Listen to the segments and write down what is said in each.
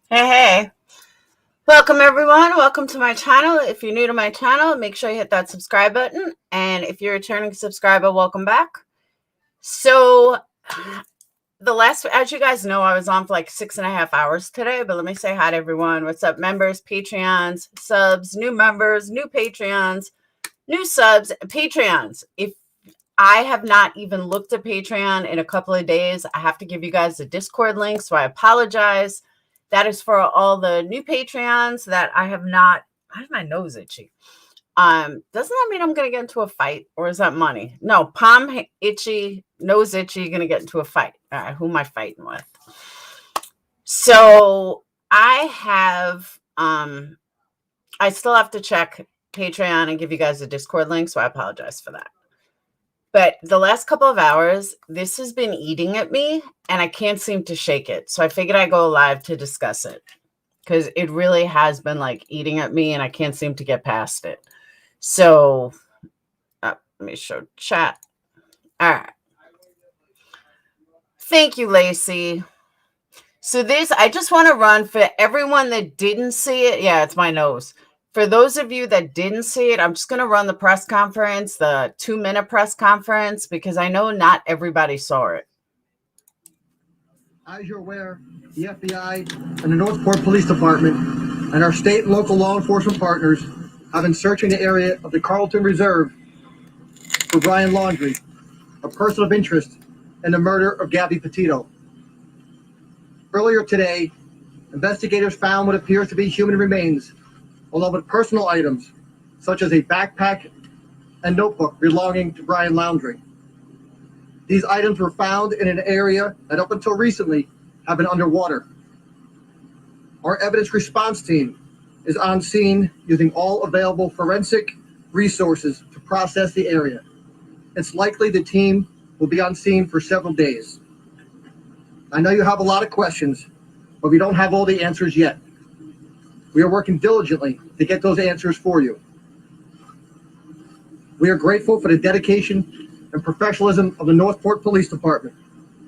Hey, welcome everyone. Welcome to my channel. If you're new to my channel, make sure you hit that subscribe button. And if you're a returning subscriber, welcome back. So as you guys know, I was on for like 6.5 hours today, but let me say hi to everyone. What's up, members, Patreons, subs, new members, new Patreons, new subs, Patreons. If I have not even looked at Patreon in a couple of days, I have to give you guys the Discord link, so I apologize. That is for all the new Patreons that I have not. I have my nose itchy. Doesn't that mean I'm going to get into a fight, or is that money? No, palm itchy, nose itchy, going to get into a fight. All right, who am I fighting with? So I have, I still have to check Patreon and give you guys a Discord link, so I apologize for that. But the last couple of hours, this has been eating at me, and I can't seem to shake it. So I figured I'd go live to discuss it, because it really has been like eating at me, and I can't seem to get past it. So let me show chat. All right. Thank you, Lacey. So I just want to run for everyone that didn't see it. Yeah, it's my nose. For those of you that didn't see it, I'm just going to run the press conference, the 2-minute press conference, because I know not everybody saw it. As you're aware, the FBI and the Northport Police Department and our state and local law enforcement partners have been searching the area of the Carlton Reserve for Brian Laundrie, a person of interest in the murder of Gabby Petito. Earlier today, investigators found what appears to be human remains, along with personal items such as a backpack and notebook belonging to Brian Laundrie. These items were found in an area that up until recently have been underwater. Our evidence response team is on scene using all available forensic resources to process the area. It's likely the team will be on scene for several days. I know you have a lot of questions, but we don't have all the answers yet. We are working diligently to get those answers for you. We are grateful for the dedication and professionalism of the Northport Police Department,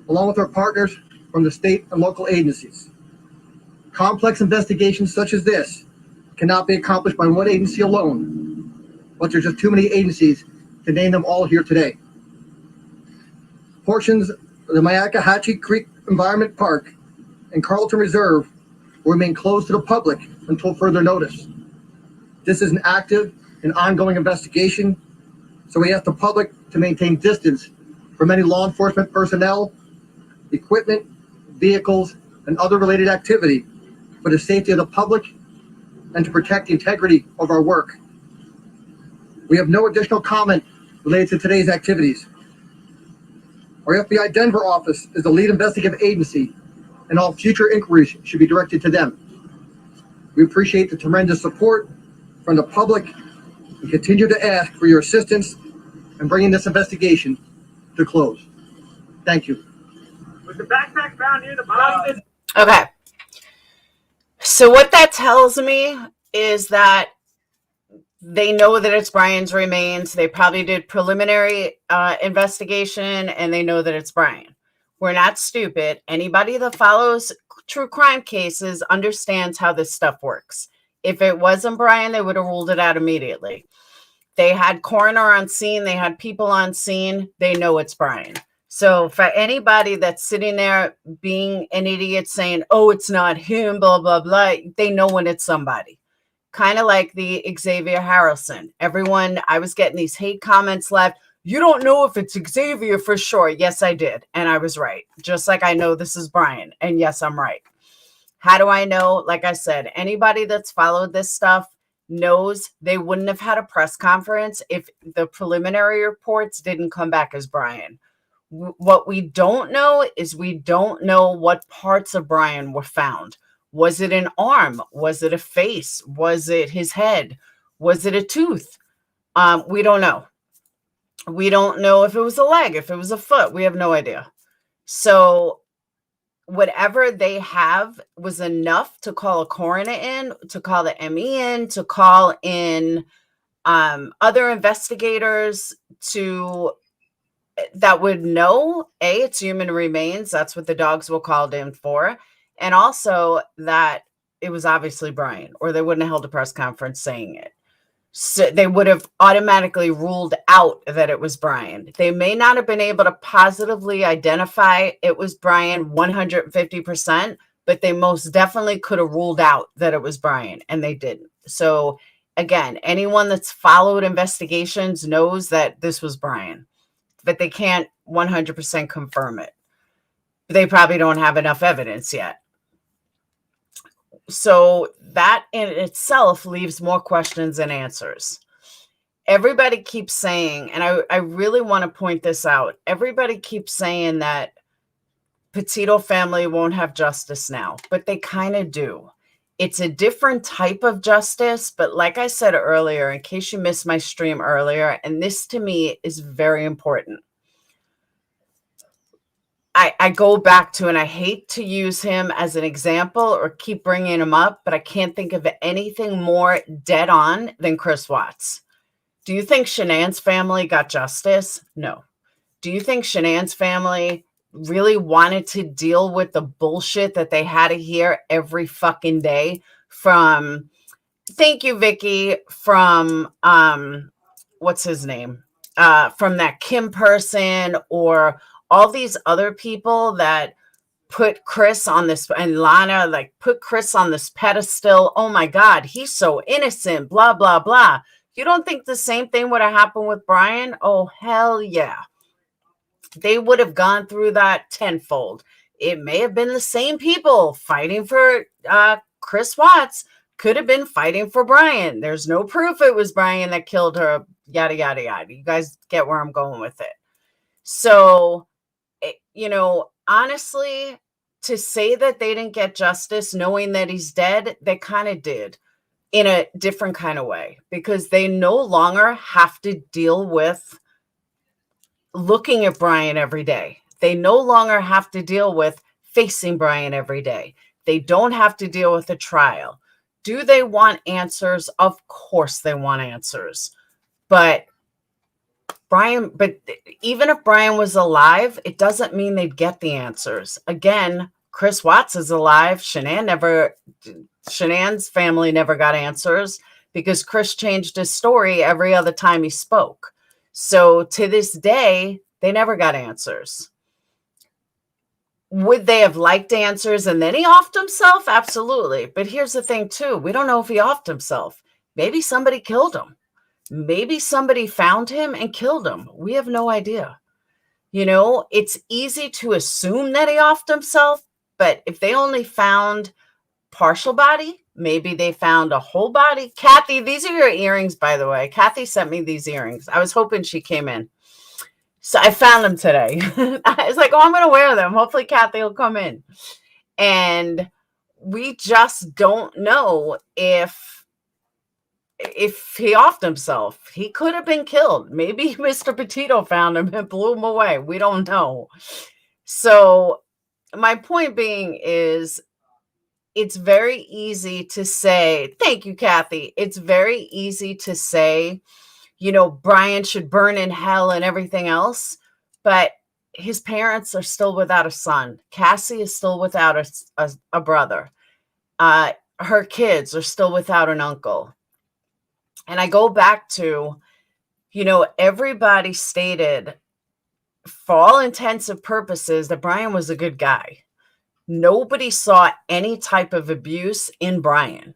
along with our partners from the state and local agencies. Complex investigations such as this cannot be accomplished by one agency alone, but there's just too many agencies to name them all here today. Portions of the Myakkahatchee Creek Environmental Park and Carlton Reserve will remain closed to the public until further notice. This is an active and ongoing investigation, so we ask the public to maintain distance from any law enforcement personnel, equipment, vehicles, and other related activity for the safety of the public and to protect the integrity of our work. We have no additional comment related to today's activities. Our FBI Denver office is the lead investigative agency, and all future inquiries should be directed to them. We appreciate the tremendous support from the public and continue to ask for your assistance in bringing this investigation to close. Thank you. Was the backpack found near the body? Okay. So what that tells me is that they know that it's Brian's remains. They probably did preliminary investigation, and they know that it's Brian. We're not stupid. Anybody that follows true crime cases understands how this stuff works. If it wasn't Brian, they would have ruled it out immediately. They had coroner on scene. They had people on scene. They know it's Brian. So for anybody that's sitting there being an idiot saying, oh, it's not him, blah, blah, blah, they know when it's somebody. Kind of like the Xavier Harrison. Everyone, I was getting these hate comments left. You don't know if it's Xavier for sure. Yes, I did. And I was right. Just like I know this is Brian. And yes, I'm right. How do I know? Like I said, anybody that's followed this stuff knows they wouldn't have had a press conference if the preliminary reports didn't come back as Brian. What we don't know is we don't know what parts of Brian were found. Was it an arm? Was it a face? Was it his head? Was it a tooth? We don't know. We don't know if it was a leg, if it was a foot. We have no idea. So whatever they have was enough to call a coroner in, to call the ME in, to call in other investigators that would know, it's human remains. That's what the dogs were called in for. And also that it was obviously Brian, or they wouldn't have held a press conference saying it. So they would have automatically ruled out that it was Brian. They may not have been able to positively identify it was Brian 150%, but they most definitely could have ruled out that it was Brian, and they didn't. So again, anyone that's followed investigations knows that this was Brian, but they can't 100% confirm it. They probably don't have enough evidence yet. So that in itself leaves more questions than answers. Everybody keeps saying, and I really want to point this out, everybody keeps saying that Petito family won't have justice now, but they kind of do. It's a different type of justice, but like I said earlier, in case you missed my stream earlier, and this to me is very important. I go back to, and I hate to use him as an example or keep bringing him up, but I can't think of anything more dead on than Chris Watts. Do you think Shanann's family got justice? No. Do you think Shanann's family really wanted to deal with the bullshit that they had to hear every fucking day from, thank you, Vicky, from, what's his name? From that Kim person, or all these other people that put Chris on this, and Lana, like put Chris on this pedestal. Oh my God, he's so innocent, blah, blah, blah. You don't think the same thing would have happened with Brian? Oh, hell yeah. They would have gone through that tenfold. It may have been the same people fighting for Chris Watts, could have been fighting for Brian. There's no proof it was Brian that killed her, yada, yada, yada. You guys get where I'm going with it. So, honestly, to say that they didn't get justice knowing that he's dead, they kind of did in a different kind of way, because they no longer have to deal with looking at Brian every day. They no longer have to deal with facing Brian every day. They don't have to deal with a trial. Do they want answers? Of course they want answers. But even if Brian was alive, it doesn't mean they'd get the answers. Again, Chris Watts is alive. Shanann's family never got answers because Chris changed his story every other time he spoke. So to this day, they never got answers. Would they have liked answers and then he offed himself? Absolutely. But here's the thing too. We don't know if he offed himself. Maybe somebody killed him. Maybe somebody found him and killed him. We have no idea. It's easy to assume that he offed himself, but if they only found partial body, maybe they found a whole body. Kathy, these are your earrings, by the way. Kathy sent me these earrings. I was hoping she came in. So I found them today. I was like, I'm going to wear them. Hopefully Kathy will come in. And we just don't know if he offed himself. He could have been killed. Maybe Mr. Petito found him and blew him away. We don't know. So my point being is, it's very easy to say, thank you, Kathy. It's very easy to say, Brian should burn in hell and everything else. But his parents are still without a son. Cassie is still without a brother. Her kids are still without an uncle. And I go back to everybody stated for all intents and purposes that Brian was a good guy. Nobody saw any type of abuse in Brian.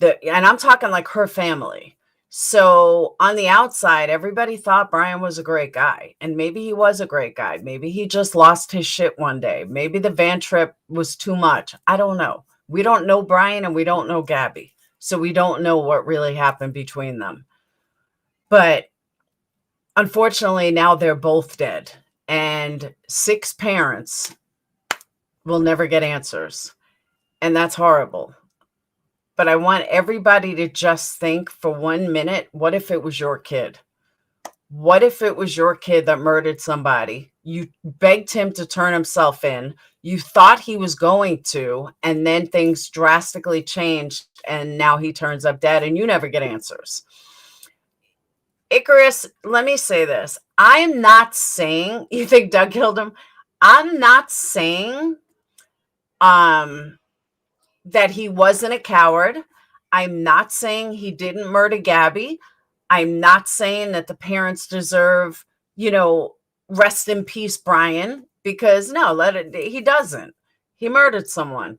And I'm talking like her family. So on the outside, everybody thought Brian was a great guy. And maybe he was a great guy. Maybe he just lost his shit one day. Maybe the van trip was too much. I don't know. We don't know Brian and we don't know Gabby. So we don't know what really happened between them. But unfortunately, now they're both dead. And 6 parents will never get answers. And that's horrible. But I want everybody to just think for 1 minute, what if it was your kid? What if it was your kid that murdered somebody? You begged him to turn himself in. You thought he was going to, and then things drastically changed, and now he turns up dead, and you never get answers. Icarus, let me say this. I'm not saying you think Doug killed him. I'm not saying that he wasn't a coward. I'm not saying he didn't murder Gabby. I'm not saying that the parents deserve, rest in peace, Brian, because no, he doesn't. He murdered someone,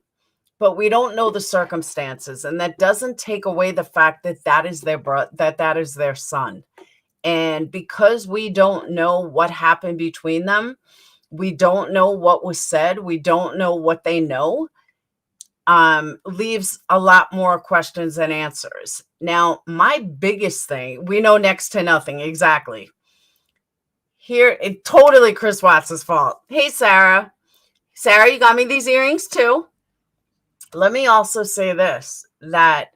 but we don't know the circumstances, and that doesn't take away the fact that that is their son. And because we don't know what happened between them, we don't know what was said, we don't know what they know, leaves a lot more questions than answers. Now, my biggest thing, we know next to nothing, exactly. Here, it totally Chris Watts' fault. Hey, Sarah. Sarah, you got me these earrings too. Let me also say this, that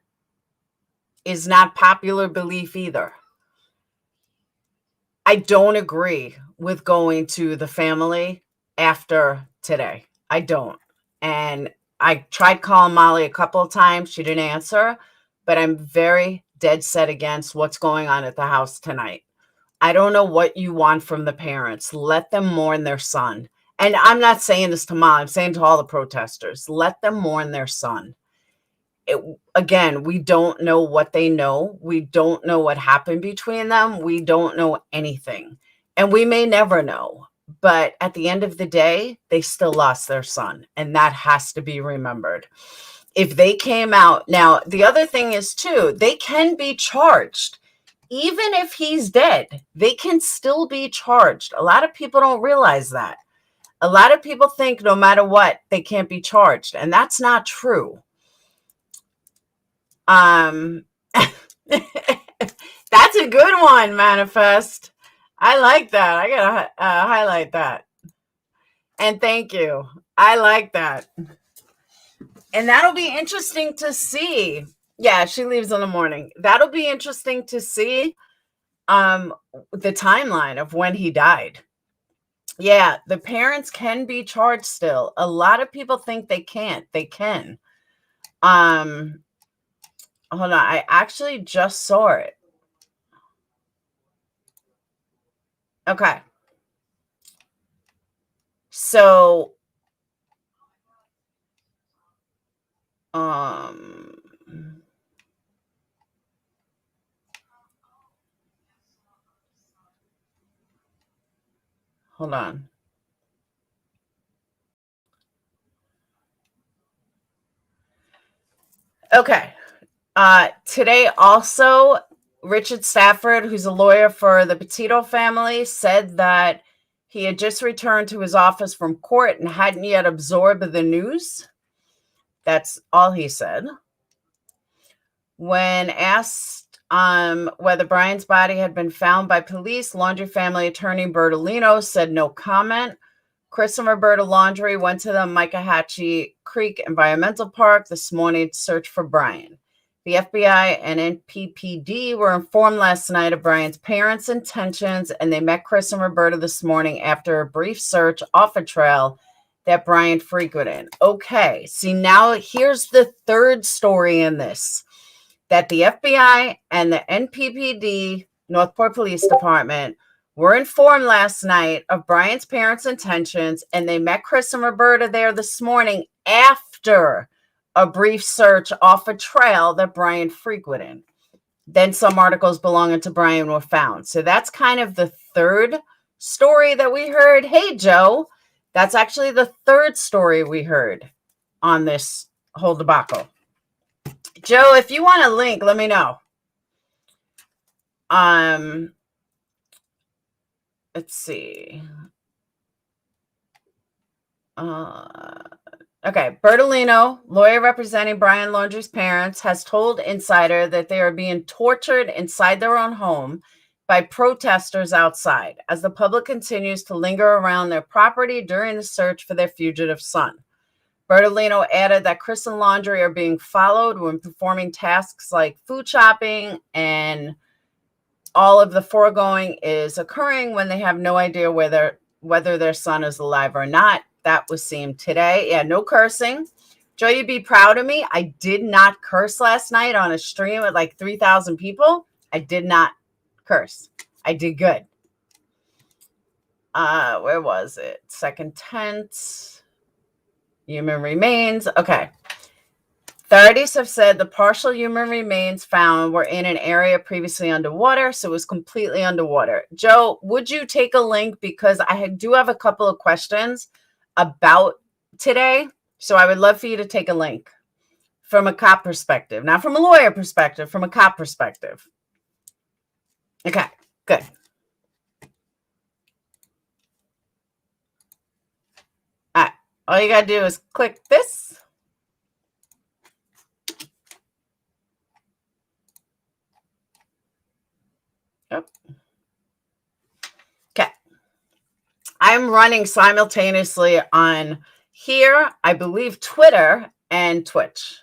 is not popular belief either. I don't agree with going to the family after today. I don't. And I tried calling Molly a couple of times. She didn't answer, but I'm very dead set against what's going on at the house tonight. I don't know what you want from the parents. Let them mourn their son. And I'm not saying this to Molly. I'm saying to all the protesters, let them mourn their son. Again, we don't know what they know. We don't know what happened between them. We don't know anything. And we may never know. But at the end of the day, they still lost their son. And that has to be remembered. If they came out. Now, the other thing is, too, they can be charged. Even if he's dead, they can still be charged. A lot of people don't realize that. A lot of people think no matter what, they can't be charged. And that's not true. That's a good one, Manifest. I like that. I gotta highlight that. And thank you. I like that. And that'll be interesting to see. Yeah, she leaves in the morning. That'll be interesting to see the timeline of when he died. Yeah, the parents can be charged still. A lot of people think they can't. They can. Hold on. I actually just saw it. Okay. So, hold on. Okay. Today also, Richard Stafford, who's a lawyer for the Petito family, said that he had just returned to his office from court and hadn't yet absorbed the news. That's all he said. When asked whether Brian's body had been found by police, Laundrie family attorney Bertolino said no comment. Chris and Roberta Laundrie went to the Myakkahatchee Creek Environmental Park this morning to search for Brian. The FBI and NPPD were informed last night of Brian's parents' intentions, and they met Chris and Roberta this morning after a brief search off a trail that Brian frequented. Okay, see, now here's the third story in this, that the FBI and the NPPD, Northport Police Department, were informed last night of Brian's parents' intentions, and they met Chris and Roberta there this morning after a brief search off a trail that Brian frequented. Then some articles belonging to Brian were found. So that's kind of the third story that we heard. Hey, Joe, that's actually the third story we heard on this whole debacle. Joe, if you want a link, let me know. Let's see. Okay, Bertolino, lawyer representing Brian Laundrie's parents, has told Insider that they are being tortured inside their own home by protesters outside as the public continues to linger around their property during the search for their fugitive son. Bertolino added that Chris and Laundrie are being followed when performing tasks like food shopping, and all of the foregoing is occurring when they have no idea whether their son is alive or not. That was seen today. Yeah, no cursing. Joe, you'd be proud of me. I did not curse last night on a stream with like 3,000 people. I did not curse. I did good. Where was it? Second tense. Human remains. Okay. Authorities have said the partial human remains found were in an area previously underwater, so it was completely underwater. Joe, would you take a link? Because I do have a couple of questions about today, so I would love for you to take a link from a cop perspective, not from a lawyer perspective, from a cop perspective. Okay, good. All right, all you gotta do is click this. Oh. Okay. I'm running simultaneously on here, I believe, Twitter and Twitch.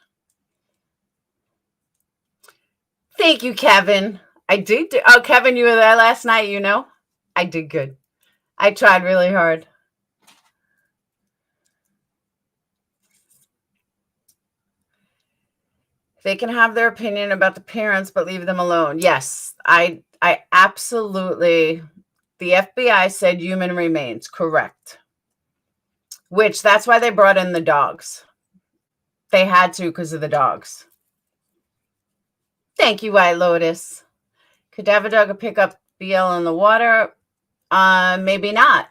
Thank you, Kevin. I did. Oh, Kevin, you were there last night, you know? I did good. I tried really hard. They can have their opinion about the parents, but leave them alone. Yes, I absolutely. The FBI said human remains, correct. Which, that's why they brought in the dogs. They had to because of the dogs. Thank you, White Lotus. Could David Dog pick up BL in the water? Maybe not.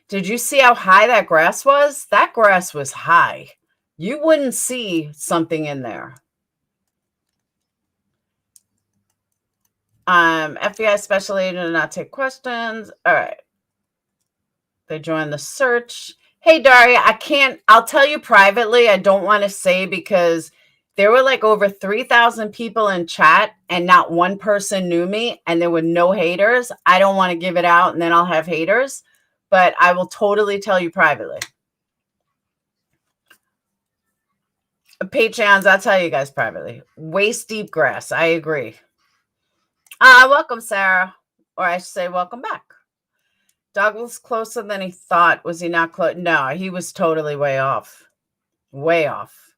Did you see how high that grass was? That grass was high. You wouldn't see something in there. FBI special agent did not take questions. All right. They joined the search. Hey, Daria, I'll tell you privately, I don't want to say, because there were like over 3,000 people in chat and not one person knew me and there were no haters. I don't want to give it out and then I'll have haters, but I will totally tell you privately. Patreons, I'll tell you guys privately. Waist deep grass. I agree. Welcome, Sarah. Or I should say welcome back. Doug was closer than he thought. Was he not close? No, he was totally way off. Way off.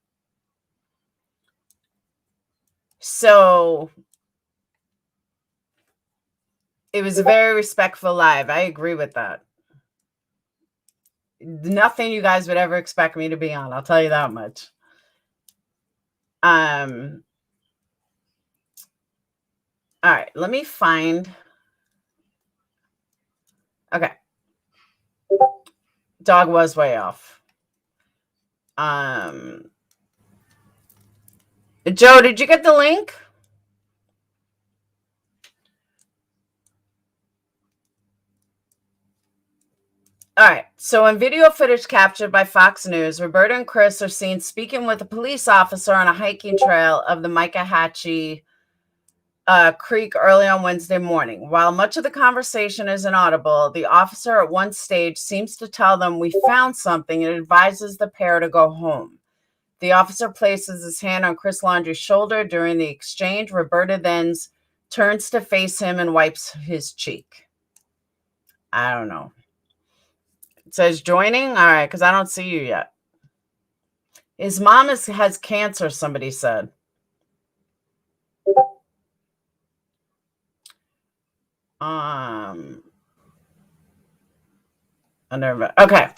So it was a very respectful live. I agree with that. Nothing you guys would ever expect me to be on. I'll tell you that much. All right, let me find. Okay. Dog was way off. Joe, did you get the link? All right. So in video footage captured by Fox News, Roberta and Chris are seen speaking with a police officer on a hiking trail of the Myakkahatchee Creek early on Wednesday morning. While much of the conversation is inaudible, the officer at one stage seems to tell them, "We found something," and advises the pair to go home. The officer places his hand on Chris Laundrie's shoulder during the exchange. Roberta then turns to face him and wipes his cheek. I don't know. It says joining. All right, because I don't see you yet. His mom has cancer, somebody said. Okay.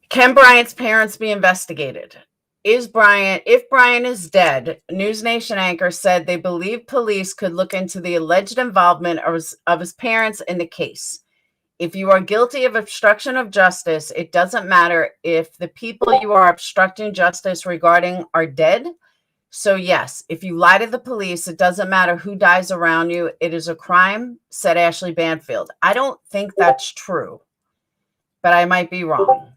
Can Bryant's parents be investigated? if Brian is dead, News Nation anchor said they believe police could look into the alleged involvement of his parents in the case. If you are guilty of obstruction of justice, it doesn't matter if the people you are obstructing justice regarding are dead. So yes, if you lie to the police, it doesn't matter who dies around you. It is a crime, said Ashley Banfield. I don't think that's true, but I might be wrong.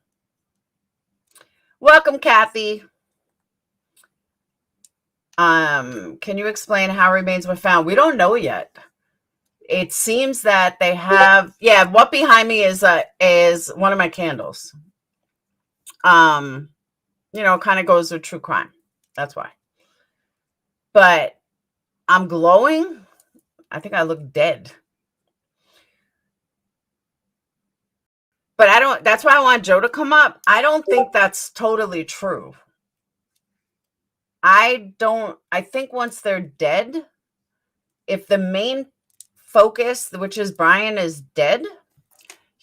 Welcome, Kathy. Can you explain how remains were found? We don't know yet. It seems that they have, what behind me is one of my candles. Kind of goes with true crime. That's why. But I'm glowing. I think I look dead. But that's why I want Joe to come up. I don't think that's totally true. I think once they're dead, if the main focus, which is Brian, is dead,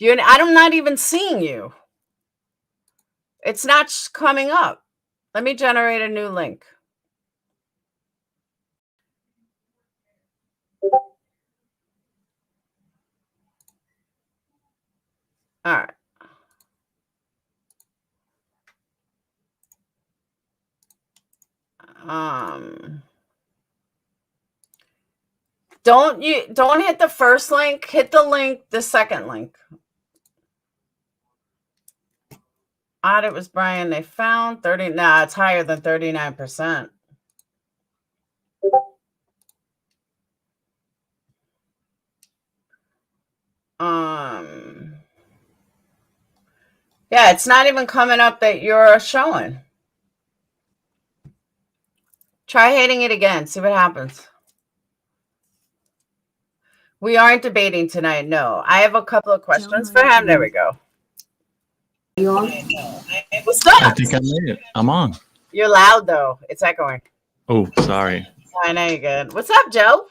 I'm not even seeing you. It's not coming up. Let me generate a new link. All right. Don't hit the first link, hit the second link. Odd, it was Brian. They found 30. Nah, it's higher than 39%. Yeah, it's not even coming up that you're showing. Try hitting it again. See what happens. We aren't debating tonight. No, I have a couple of questions for him. There we go. You on? What's up? I think I made it. I'm on. You're loud though. It's echoing. Oh, sorry. I know you're good. What's up, Joe?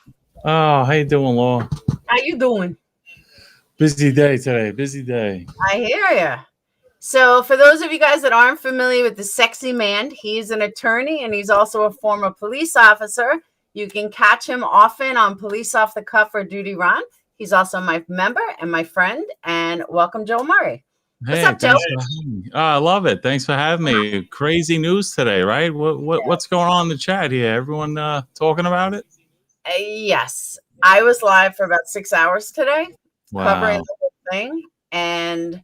Oh, how you doing, Laura? How you doing? Busy day today. Busy day. I hear ya. So for those of you guys that aren't familiar with the sexy man, he's an attorney and he's also a former police officer. You can catch him often on Police Off the Cuff or Duty Ron. He's also my member and my friend. And welcome, Joe Murray. Hey, what's up, Joe? I love it. Thanks for having me. Crazy news today, right? What's going on in the chat here? Everyone talking about it? Yes. I was live for about 6 hours today, covering the whole thing. And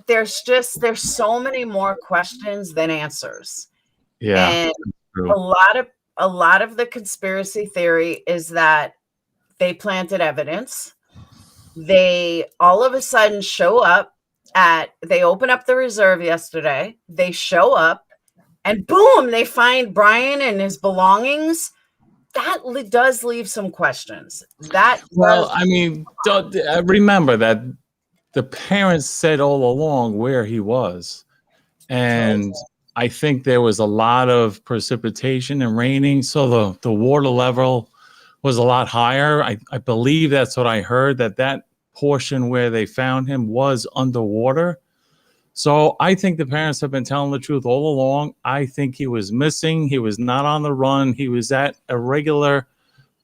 there's so many more questions than answers. Yeah. And a lot of the conspiracy theory is that they planted evidence. They all of a sudden show up they open up the reserve yesterday. They show up and boom, they find Brian and his belongings. That does leave some questions. I mean, remember that the parents said all along where he was. And I think there was a lot of precipitation and raining. So the water level was a lot higher. I believe that's what I heard, that portion where they found him was underwater. So I think the parents have been telling the truth all along. I think he was missing. He was not on the run. He was at a regular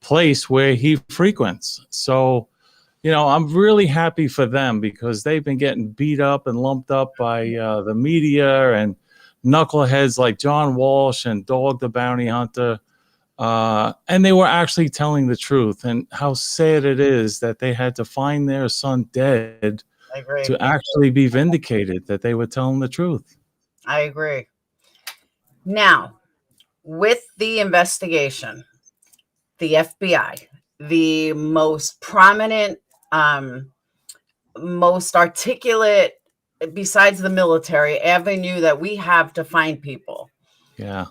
place where he frequents. So, I'm really happy for them because they've been getting beat up and lumped up by the media and knuckleheads like John Walsh and Dog the Bounty Hunter. And they were actually telling the truth, and how sad it is that they had to find their son dead to actually be vindicated that they were telling the truth. I agree. Now, with the investigation, the FBI, the most prominent, most articulate, besides the military, avenue that we have to find people. Yeah.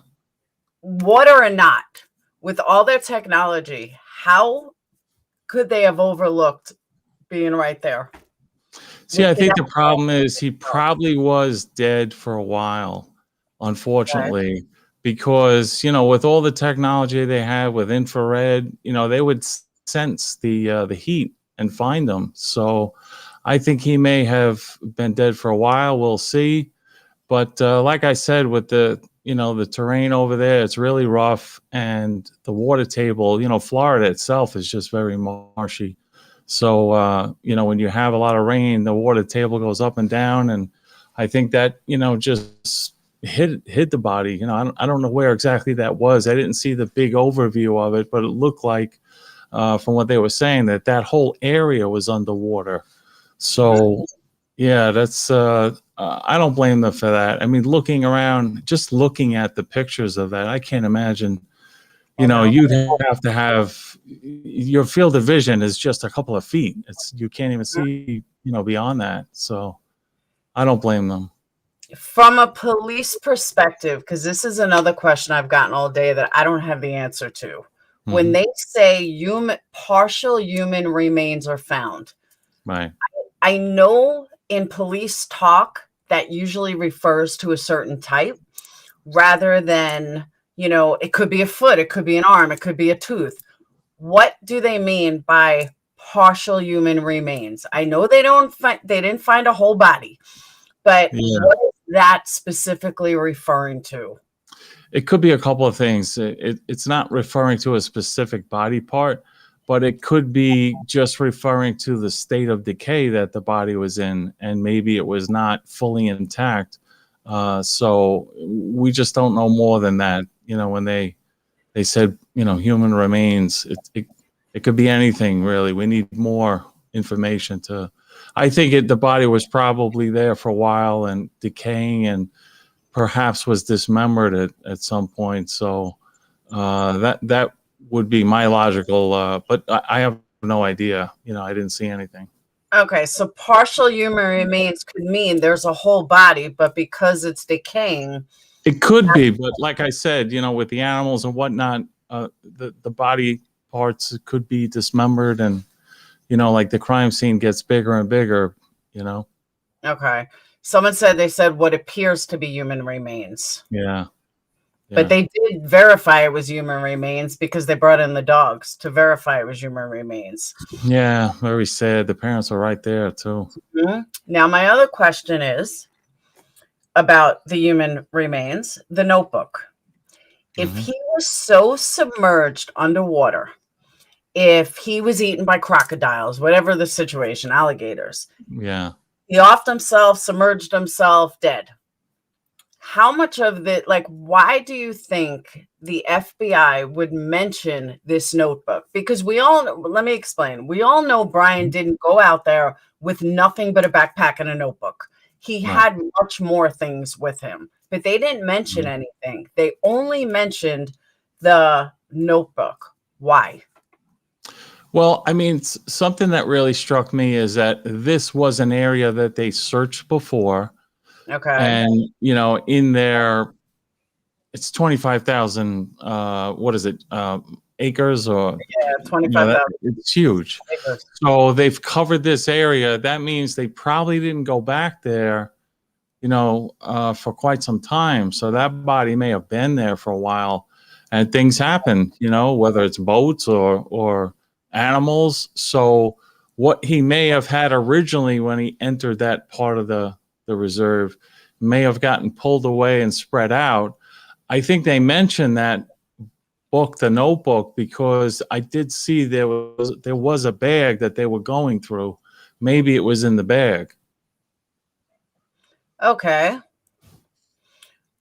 Water or not, with all their technology, how could they have overlooked being right there? See, I think the problem is he probably was dead for a while, unfortunately, because, with all the technology they have with infrared, they would sense the heat and find them. So I think he may have been dead for a while. We'll see. But like I said, with the the terrain over there, it's really rough, and the water table, Florida itself is just very marshy. So when you have a lot of rain, the water table goes up and down, and I think that just hit the body. I don't know where exactly that was. I didn't see the big overview of it, but it looked like from what they were saying that whole area was underwater. So yeah, that's I don't blame them for that. I mean, looking around, just looking at the pictures of that, I can't imagine. You'd have to have your field of vision is just a couple of feet. You can't even see beyond that. So I don't blame them. From a police perspective, because this is another question I've gotten all day that I don't have the answer to. When they say partial human remains are found, right? I know in police talk that usually refers to a certain type rather than, it could be a foot, it could be an arm, it could be a tooth. What do they mean by partial human remains? I know they didn't find a whole body, but what is that specifically referring to? It could be a couple of things. It's not referring to a specific body part, but it could be just referring to the state of decay that the body was in, and maybe it was not fully intact. So we just don't know more than that. When they said, human remains, it could be anything really. We need more information I think the body was probably there for a while and decaying, and perhaps was dismembered at some point. So that would be my logical, but I have no idea. I didn't see anything. Okay, so partial human remains could mean there's a whole body, but because it's decaying. It could be, but like I said, with the animals and whatnot, the body parts could be dismembered, and like the crime scene gets bigger and bigger. Okay. Someone they said what appears to be human remains. Yeah. But they did verify it was human remains because they brought in the dogs to verify it was human remains. Yeah, very sad. The parents are right there too. Mm-hmm. Now, my other question is about the human remains, the notebook. If he was so submerged underwater, if he was eaten by crocodiles, whatever the situation, alligators. Yeah. He offed himself, submerged himself, dead. How much of why do you think the FBI would mention this notebook? Because let me explain. We all know Brian didn't go out there with nothing but a backpack and a notebook. He had much more things with him, but they didn't mention anything. They only mentioned the notebook. Why? Well, I mean, something that really struck me is that this was an area that they searched before. Okay. And, in there, it's 25,000, what is it, acres or? Yeah, 25,000. It's huge. Acres. So they've covered this area. That means they probably didn't go back there, for quite some time. So that body may have been there for a while, and things happen, whether it's boats or animals. So what he may have had originally when he entered that part of the reserve may have gotten pulled away and spread out. I think they mentioned that book, the notebook, because I did see there was a bag that they were going through. Maybe it was in the bag. Okay.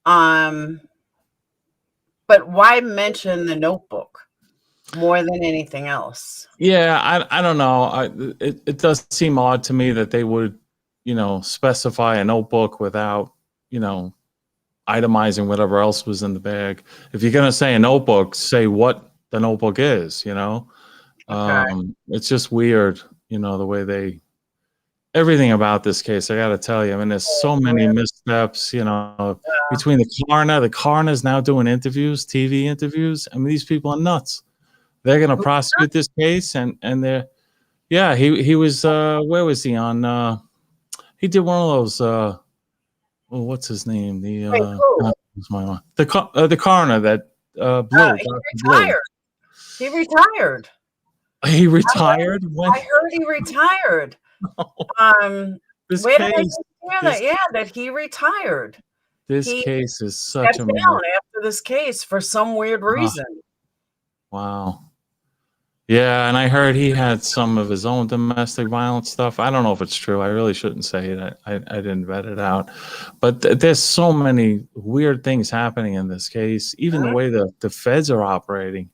But why mention the notebook more than anything else? Yeah, I don't know. It does seem odd to me that they would, specify a notebook without, itemizing whatever else was in the bag. If you're going to say a notebook, say what the notebook is, Okay. It's just weird, the way everything about this case, I got to tell you, I mean, there's so many missteps, between the coroner's now doing interviews, TV interviews. I mean, these people are nuts. They're going to prosecute this case, and they're, he was, where was he on? He did one of those, what's his name? The coroner that Blue. He retired. He retired? I heard he retired. Where did I hear that? Yeah, that he retired. This He case is such stepped a down mess. after this case for some weird Ah, reason. wow. Yeah, and I heard he had some of his own domestic violence stuff. I don't know if it's true. I really shouldn't say it. I didn't vet it out. But there's so many weird things happening in this case. Even the way the feds are operating,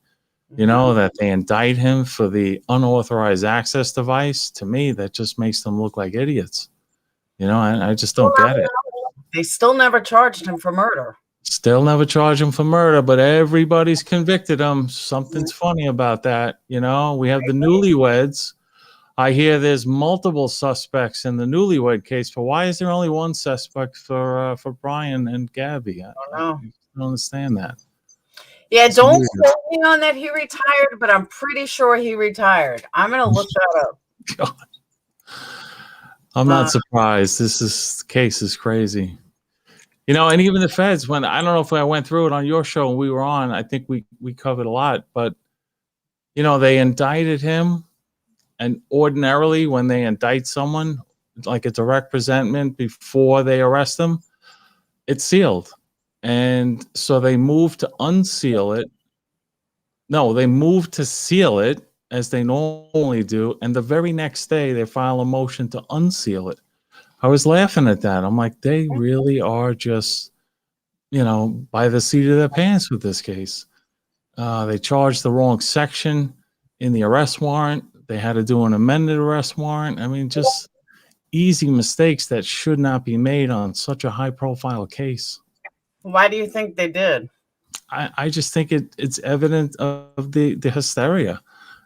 you know, that they indict him for the unauthorized access device. To me, that just makes them look like idiots. You know, I just don't get it. They still never charged him for murder. Still never charge him for murder, but everybody's convicted him. Something's funny about that. You know, we have the newlyweds. I hear there's multiple suspects in the newlywed case, but why is there only one suspect for Brian and Gabby? I don't understand that. Yeah, It's don't weird. quote me on that he retired, but I'm pretty sure he retired. I'm going to look that up. God. I'm not surprised. This case is crazy. You know, and even the feds, when I don't know if I went through it on your show when we were on, I think we covered a lot, but you know, they indicted him, and ordinarily when they indict someone, like a direct presentment before they arrest them, it's sealed. And so they moved to unseal it. No, they moved to seal it as they normally do, and the very next day they file a motion to unseal it. I was laughing at that. I'm like, they really are just, you know, by the seat of their pants with this case. They charged the wrong section in the arrest warrant. They had to do an amended arrest warrant. I mean, just easy mistakes that should not be made on such a high-profile case. Why do you think they did? I just think it's evident of the hysteria.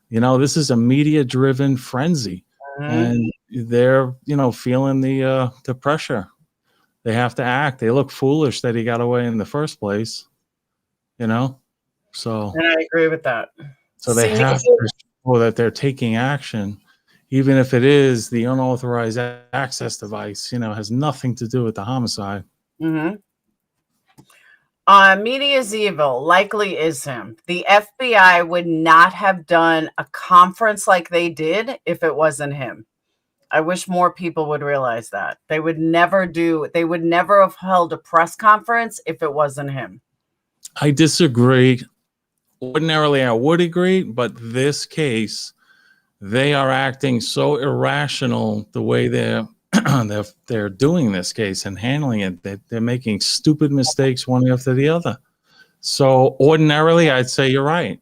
You know, this is a media-driven frenzy, and they're, you know, feeling the pressure. They have to act. They look foolish that he got away in the first place, you know? So, And I agree with that. so they have to show that they're taking action, even if it is the unauthorized access device, you know, has nothing to do with the homicide. Media is evil, likely is him. The FBI would not have done a conference like they did if it wasn't him. I wish more people would realize that. They would never have held a press conference if it wasn't him. I disagree. Ordinarily, I would agree, but this case, they are acting so irrational the way they're doing this case and handling it. They're making stupid mistakes one after the other. So ordinarily, I'd say you're right,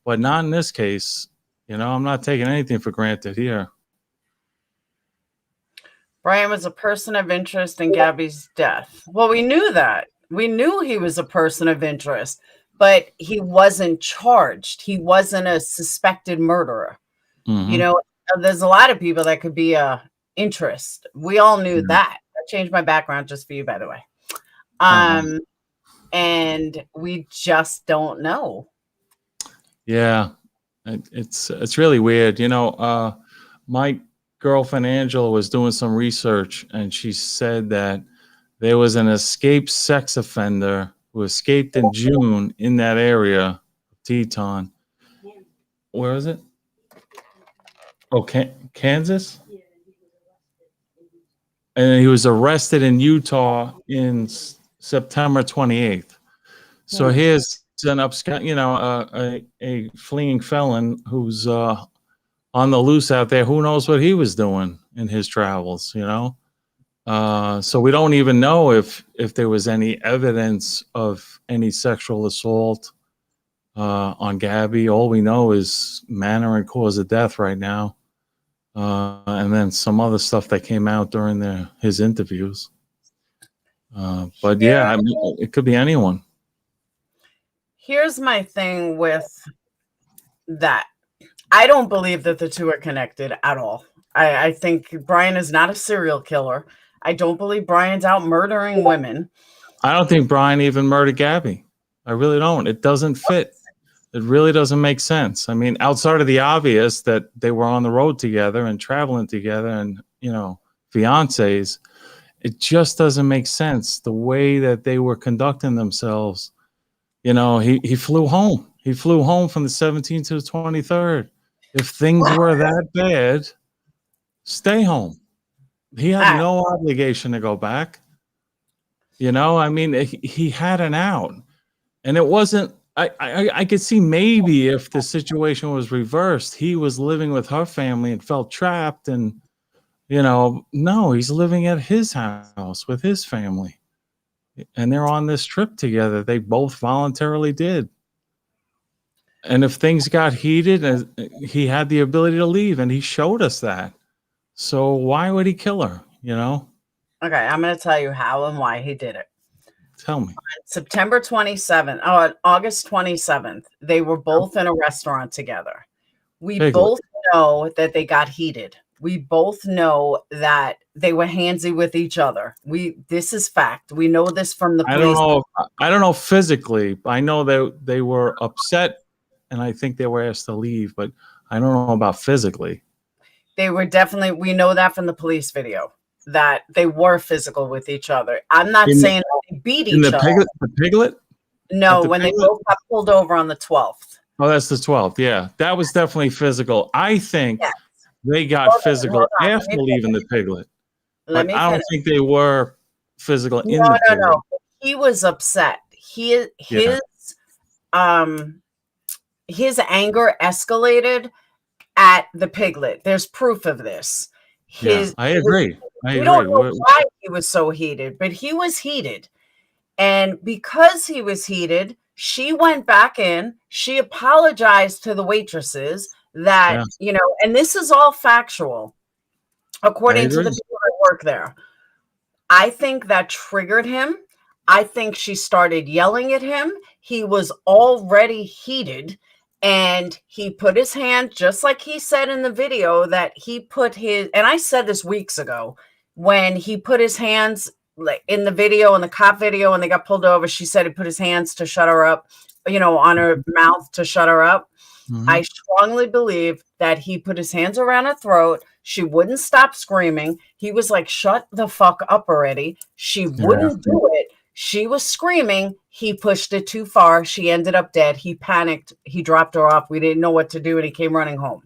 but not in this case. You know, I'm not taking anything for granted here. Brian was a person of interest in Gabby's death. Well, we knew that. We knew he was a person of interest, but he wasn't charged. He wasn't a suspected murderer. You know, there's a lot of people that could be a interest. We all knew that. I changed my background just for you, by the way. And we just don't know. Yeah, it's really weird. You know, my girlfriend Angela was doing some research, and she said that there was an escaped sex offender who escaped in June in that area, Teton. Where is it? Oh, Kansas? And he was arrested in Utah in September 28th. So here's an a fleeing felon who's on the loose out there. Who knows what he was doing in his travels, you know? So we don't even know if there was any evidence of any sexual assault on Gabby. All we know is manner and cause of death right now. And then some other stuff that came out during his interviews. But yeah, I mean, it could be anyone. Here's my thing with that. I don't believe that the two are connected at all. I think Brian is not a serial killer. I don't believe Brian's out murdering women. I don't think Brian even murdered Gabby. I really don't. It doesn't fit. It really doesn't make sense. I mean, outside of the obvious that they were on the road together and traveling together and, you know, fiancés, it just doesn't make sense the way that they were conducting themselves. You know, he flew home. He flew home from the 17th to the 23rd. If things were that bad, stay home. He had no obligation to go back. You know, I mean, he had an out, and it wasn't. I could see maybe if the situation was reversed, he was living with her family and felt trapped, and you know, no, he's living at his house with his family, and they're on this trip together. They both voluntarily did. And if things got heated, he had the ability to leave, and he showed us that. So why would he kill her? You know? Okay, I'm going to tell you how and why he did it. Tell me. September 27th, August 27th, they were both in a restaurant together. We both know that they got heated. We both know that they were handsy with each other. This is fact. We know this from the police. I don't know physically. I know that they were upset, and I think they were asked to leave, but I don't know about physically. They were definitely, we know that from the police video, that they were physical with each other. I'm not saying that they beat each other. The Piglet? No, when they both got pulled over on the 12th. Oh, that's the 12th. Yeah, that was definitely physical. I think they got physical after leaving the Piglet. I don't think they were physical in the Piglet. No. He was upset. His anger escalated at the Piglet. There's proof of this. I agree. We don't know why he was so heated, but he was heated. And because he was heated, she went back in. She apologized to the waitresses that, you know, and this is all factual, according to the people that work there. I think that triggered him. I think she started yelling at him. He was already heated. And he put his hand, just like he said in the video, that he put his, and I said this weeks ago, when he put his hands, like in the video, in the cop video, and they got pulled over, she said he put his hands to shut her up, you know, on her mouth to shut her up. Mm-hmm. I strongly believe that he put his hands around her throat. She wouldn't stop screaming. He was like, shut the fuck up already. She wouldn't do it. She was screaming. He pushed it too far. She ended up dead. He panicked. He dropped her off. We didn't know what to do, and he came running home.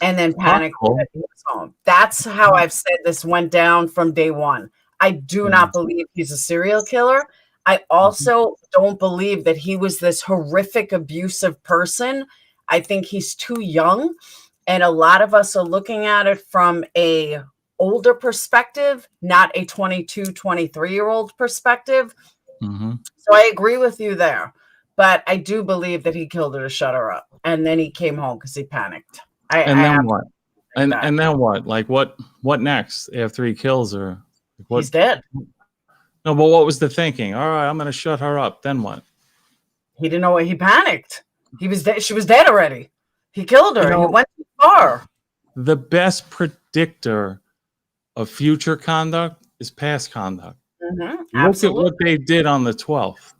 And then panicked that he was home. That's how I've said this went down from day one. I do not believe he's a serial killer. I also don't believe that he was this horrific, abusive person. I think he's too young. And a lot of us are looking at it from a older perspective, not a 22, 23-year-old perspective. Mm-hmm. So I agree with you there. But I do believe that he killed her to shut her up. And then he came home because he panicked. Then what? And then what? Like what next after he kills her? Like he's dead. No, but what was the thinking? All right, I'm going to shut her up. Then what? He didn't know what he panicked. He was dead. She was dead already. He killed her. You know, he went too far. The best predictor of future conduct is past conduct. Mm-hmm. Look at what they did on the 12th.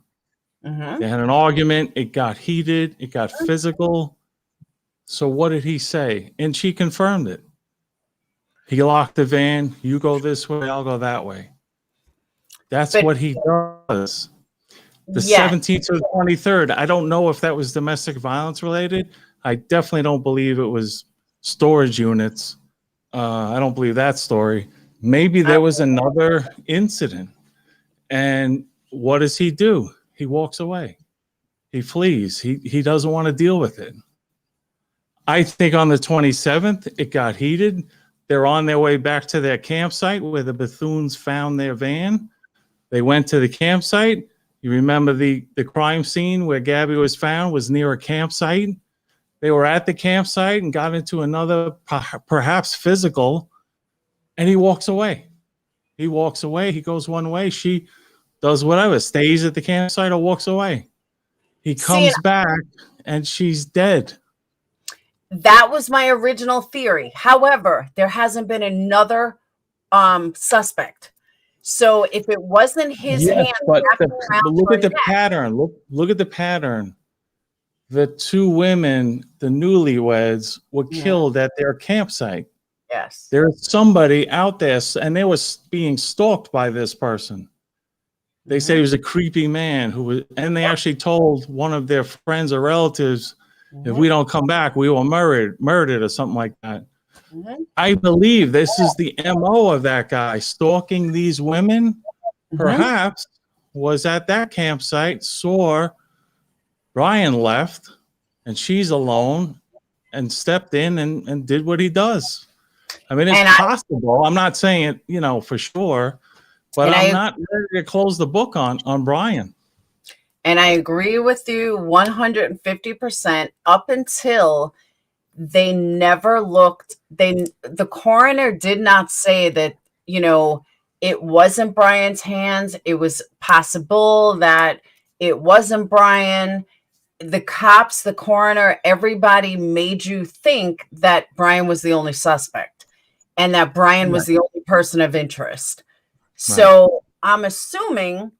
Mm-hmm. They had an argument. It got heated. It got physical. So what did he say? And she confirmed it. He locked the van. You go this way. I'll go that way. That's what he does. The 17th or the 23rd. I don't know if that was domestic violence related. I definitely don't believe it was storage units. I don't believe that story. Maybe there was another incident. And what does he do? He walks away. He flees. He doesn't want to deal with it. I think on the 27th, it got heated. They're on their way back to their campsite where the Bethunes found their van. They went to the campsite. You remember the crime scene where Gabby was found was near a campsite. They were at the campsite and got into another, perhaps physical, and he walks away. He walks away. He goes one way. She does whatever, stays at the campsite or walks away. He comes back and she's dead. That was my original theory. However, there hasn't been another suspect. So if it wasn't his hand, but look at the pattern. Look at the pattern. The two women, the newlyweds, were killed at their campsite. Yes. There's somebody out there, and they was being stalked by this person. They say he was a creepy man and they actually told one of their friends or relatives, if we don't come back, we will murdered or something like that. I believe this is the MO of that guy, stalking these women perhaps was at that campsite, saw Brian left, and she's alone, and stepped in and did what he does. I mean, it's possible. I'm not saying it, for sure, but I'm not ready to close the book on Brian. And I agree with you 150% up until they never looked. The coroner did not say that, it wasn't Brian's hands. It was possible that it wasn't Brian. The cops, the coroner, everybody made you think that Brian was the only suspect and that Brian was the only person of interest. So I'm assuming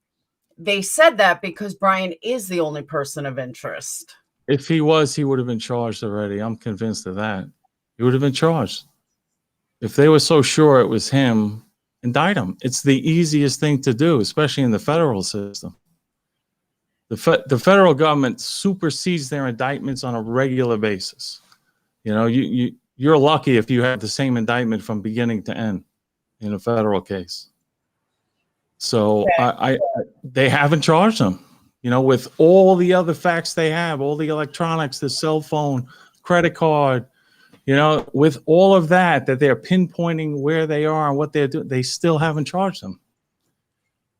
they said that because Brian is the only person of interest. If he was, he would have been charged already. I'm convinced of that. He would have been charged. If they were so sure it was him, indict him. It's the easiest thing to do, especially in the federal system. The federal government supersedes their indictments on a regular basis. You're lucky if you have the same indictment from beginning to end in a federal case. So they haven't charged him. With all the other facts they have, all the electronics, the cell phone, credit card, with all of that they're pinpointing where they are and what they're doing, they still haven't charged them.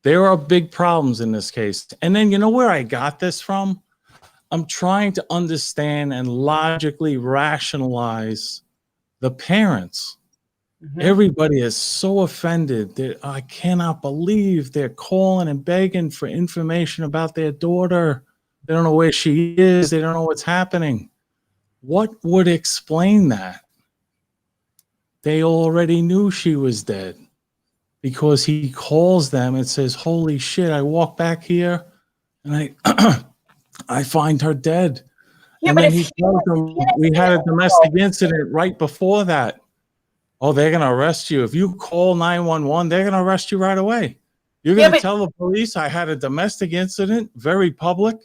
There are big problems in this case. And then where I got this from? I'm trying to understand and logically rationalize the parents. Everybody is so offended that I cannot believe they're calling and begging for information about their daughter. They don't know where she is. They don't know what's happening. What would explain that? They already knew she was dead because he calls them and says, holy shit, I walk back here and I find her dead. Yeah, and then he tells them we had a domestic incident right before that. Oh, they're going to arrest you. If you call 911, they're going to arrest you right away. You're going to tell the police I had a domestic incident, very public,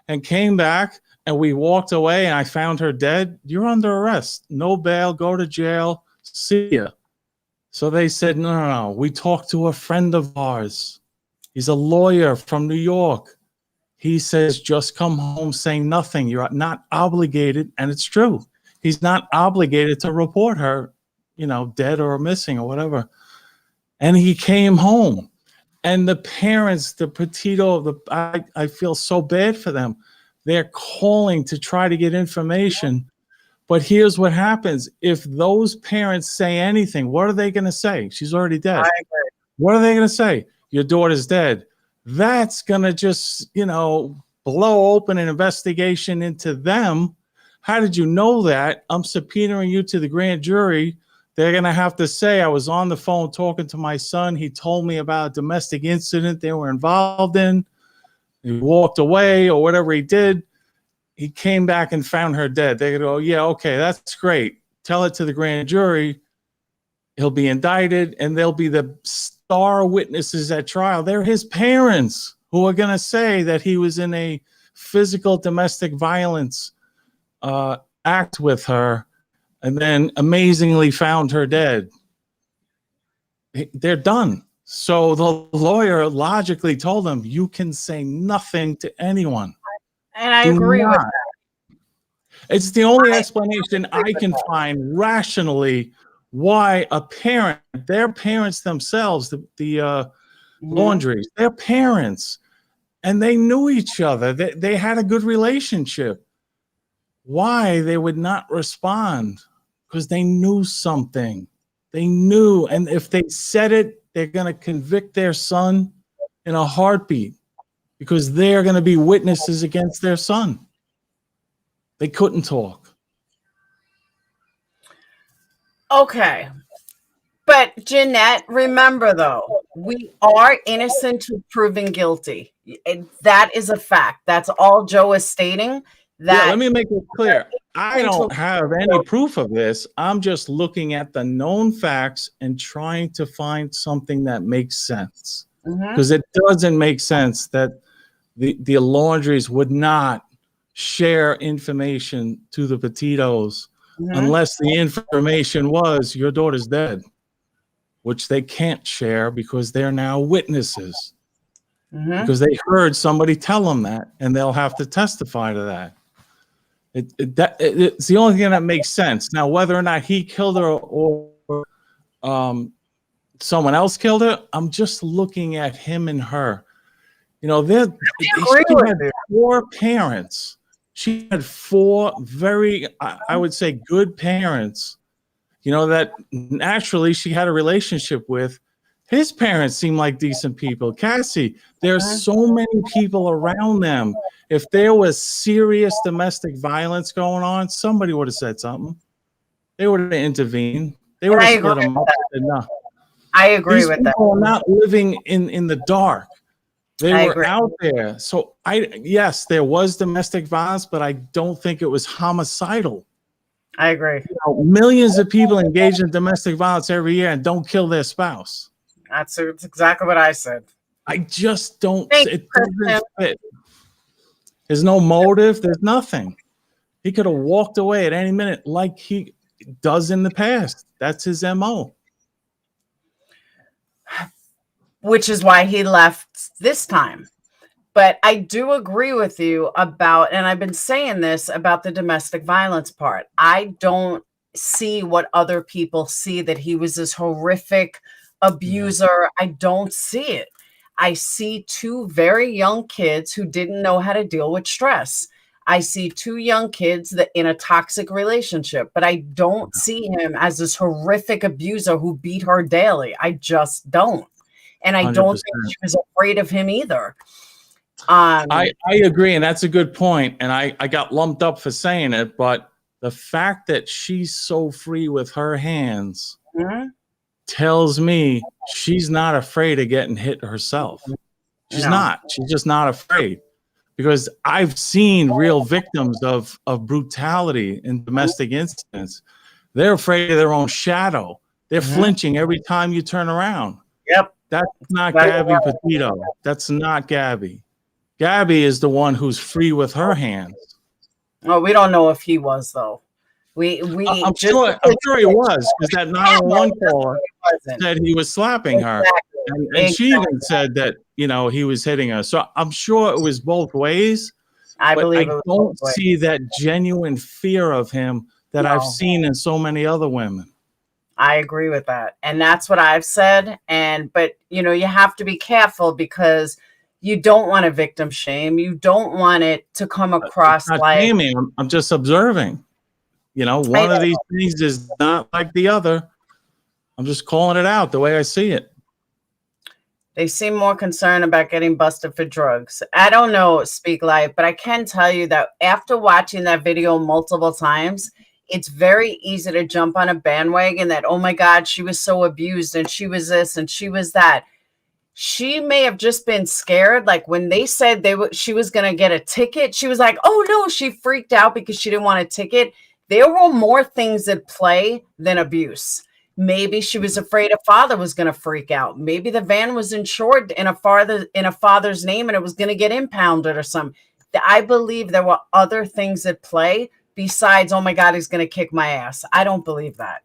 and came back and we walked away and I found her dead. You're under arrest. No bail, go to jail, see ya. So they said, no. We talked to a friend of ours. He's a lawyer from New York. He says, just come home, say nothing. You're not obligated. And it's true. He's not obligated to report her, dead or missing or whatever. And he came home. And the parents, the Petito, I feel so bad for them. They're calling to try to get information. But here's what happens. If those parents say anything, what are they going to say? She's already dead. I agree. What are they going to say? Your daughter's dead. That's going to just, blow open an investigation into them. How did you know that? I'm subpoenaing you to the grand jury. They're going to have to say, I was on the phone talking to my son. He told me about a domestic incident they were involved in. He walked away or whatever he did. He came back and found her dead. They go, yeah, okay, that's great. Tell it to the grand jury. He'll be indicted, and they'll be the star witnesses at trial. They're his parents who are going to say that he was in a physical domestic violence act with her and then amazingly found her dead. They're done. So the lawyer logically told them, you can say nothing to anyone. And I agree with that. It's the only explanation I can find rationally why a parent, their parents themselves, the Laundries, their parents, and they knew each other. They had a good relationship. Why they would not respond? Because they knew something. They knew, and if they said it, they're going to convict their son in a heartbeat because they're going to be witnesses against their son. They couldn't talk. Okay. But Jeanette, remember though, we are innocent to proven guilty. That is a fact. That's all Joe is stating. That let me make it clear. I don't have any proof of this. I'm just looking at the known facts and trying to find something that makes sense. Because it doesn't make sense that the Laundries would not share information to the Petitos unless the information was your daughter's dead. which they can't share because they're now witnesses, Mm-hmm. because they heard somebody tell them that, and they'll have to testify to that. It's the only thing that makes sense. Now, whether or not he killed her or someone else killed her, I'm just looking at him and her. You know, she had 4 parents. She had 4 very, I would say, good parents, you know, that naturally she had a relationship with. His parents seem like decent people. Cassie, there's so many people around them. If there was serious domestic violence going on, somebody would have said something. They would have intervened. They would have split them up. No. I agree with that. These people are not living in the dark. They were out there. So yes, there was domestic violence, but I don't think it was homicidal. I agree. You know, millions of people engage in domestic violence every year and don't kill their spouse. That's exactly what I said. I just don't. It doesn't fit. There's no motive. There's nothing. He could have walked away at any minute like he does in the past. That's his MO. Which is why he left this time. But I do agree with you about, and I've been saying this about the domestic violence part. I don't see what other people see, that he was this horrific abuser. I don't see it. I see 2 very young kids who didn't know how to deal with stress. I see 2 young kids that in a toxic relationship, but I don't see him as this horrific abuser who beat her daily. I just don't. And I 100%. Don't think she was afraid of him either. I agree, and that's a good point. And I got lumped up for saying it, but the fact that she's so free with her hands tells me she's not afraid of getting hit herself. She's not. She's just not afraid. Because I've seen real victims of brutality in domestic incidents. They're afraid of their own shadow. They're flinching every time you turn around. Yep. That's not Gabby Petito. That's not Gabby. Gabby is the one who's free with her hands. Oh, we don't know if he was, though. I'm sure he was, because that 911 caller said he was slapping her. And she even said that, you know, he was hitting her. So I'm sure it was both ways. I don't see that genuine fear of him that I've seen in so many other women. I agree with that. And that's what I've said. But, you know, you have to be careful because you don't want to victim shame. You don't want it to come across like shaming. I'm just observing. You know, one of these things is not like the other. I'm just calling it out the way I see it. They seem more concerned about getting busted for drugs. I don't know, Speak Life, but I can tell you that after watching that video multiple times, it's very easy to jump on a bandwagon that, oh my God, she was so abused and she was this and she was that. She may have just been scared. Like when they said she was going to get a ticket, she was like, oh no, she freaked out because she didn't want a ticket. There were more things at play than abuse. Maybe she was afraid a father was going to freak out. Maybe the van was insured in a father's name and it was going to get impounded or something. I believe there were other things at play besides, oh my God, he's going to kick my ass. I don't believe that.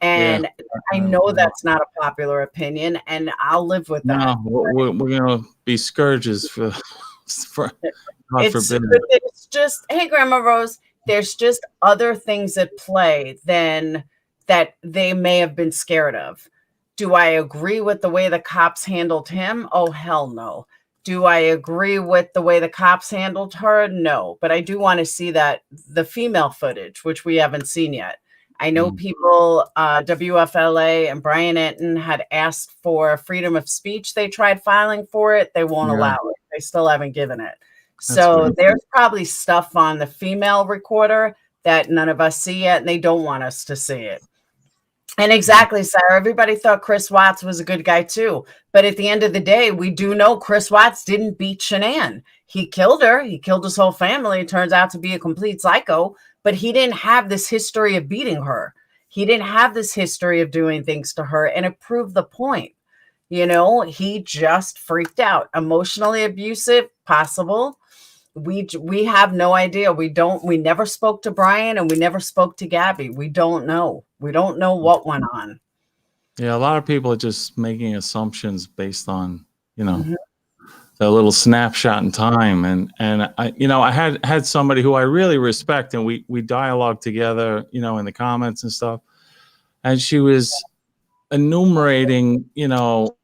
And I know that's not a popular opinion, and I'll live with that. No, we're going to be scourges for God forbid. It's just, hey, Grandma Rose, there's just other things at play than that they may have been scared of. Do I agree with the way the cops handled him? Oh, hell no. Do I agree with the way the cops handled her? No. But I do want to see the female footage, which we haven't seen yet. I know people, WFLA and Brian Laundrie had asked for freedom of speech. They tried filing for it. They won't allow it. They still haven't given it. So there's probably stuff on the female recorder that none of us see yet, and they don't want us to see it. And exactly, Sarah, everybody thought Chris Watts was a good guy too. But at the end of the day, we do know Chris Watts didn't beat Shanann. He killed her. He killed his whole family. It turns out to be a complete psycho. But he didn't have this history of beating her. He didn't have this history of doing things to her. And it proved the point. You know, he just freaked out. Emotionally abusive, possible. We have no idea. We never spoke to Brian and we never spoke to Gabby. We don't know. We don't know what went on. Yeah, a lot of people are just making assumptions based on, you know, Mhm. the little snapshot in time. And I, you know, I had somebody who I really respect, and we dialogue together, you know, in the comments and stuff. And she was enumerating, you know,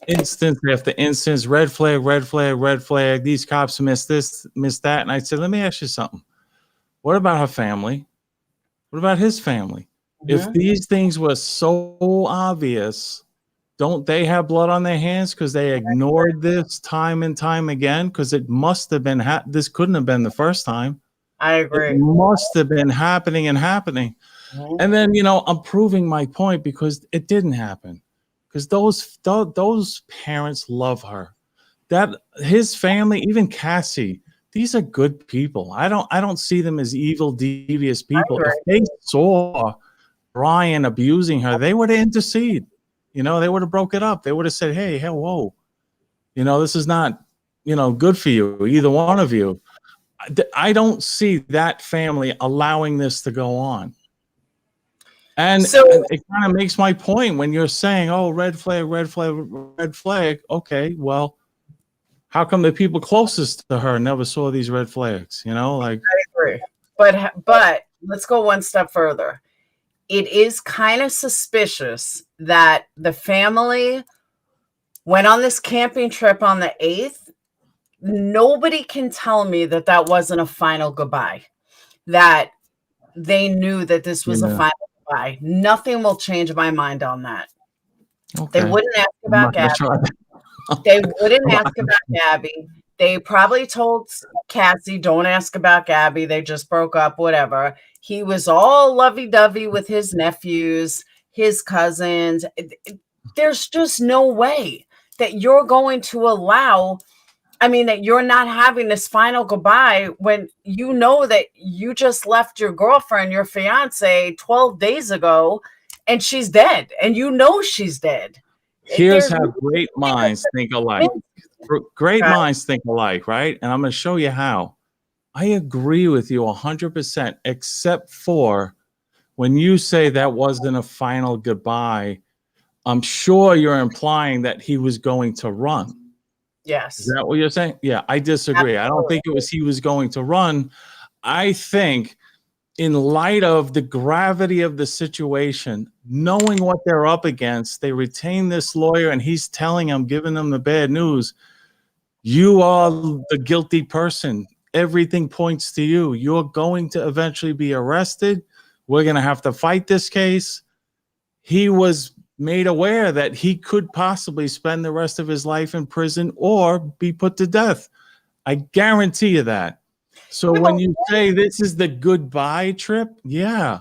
instance after instance, red flag, red flag, red flag. These cops missed this, missed that. And I said, let me ask you something. What about her family? What about his family? If Mhm. these things were so obvious, don't they have blood on their hands because they ignored this time and time again? Because it must have been, this couldn't have been the first time. I It agree. must have been happening and happening. Mhm. And then, you know, I'm proving my point because it didn't happen. Because those parents love her. That his family, even Cassie, these are good people. I don't see them as evil, devious I people. If agree. they saw Brian abusing her, they would have interceded. You know, they would have broke it up. They would have said, hey, whoa, you know, this is not, you know, good for you, either one of you. I don't see that family allowing this to go on. And So, it kind of makes my point when you're saying, oh, red flag, red flag, red flag. Okay, well, how come the people closest to her never saw these red flags? You know, like, I agree. But let's go one step further. It is kind of suspicious that the family went on this camping trip on the 8th. Nobody can tell me that that wasn't a final goodbye, that they knew that this was a yeah, final goodbye. Nothing will change my mind on that. They okay. wouldn't ask I'm about not gonna Gabby. try that. They wouldn't I'm ask about Gabby. They probably told Cassie, don't ask about Gabby. They just broke up, whatever. He was all lovey dovey with his nephews, his cousins. There's just no way that you're going to allow, I mean, that you're not having this final goodbye when you know that you just left your girlfriend, your fiance 12 days ago, and she's dead, and you know she's dead. Here's There's how no great way minds think alike. Great that minds think alike, right? And I'm going to show you how. I agree with you 100%, except for when you say that wasn't a final goodbye. I'm sure you're implying that he was going to run. Is yes. that what you're saying? Yeah, I disagree. I don't think it was he was going to run. I think in light of the gravity of the situation, knowing what they're up against, they retain this lawyer and he's telling them, giving them the bad news. You are the guilty person. Everything points to you. You're going to eventually be arrested. We're going to have to fight this case. He was made aware that he could possibly spend the rest of his life in prison or be put to death. I guarantee you that. So Yeah, when but you say this is the goodbye trip, yeah,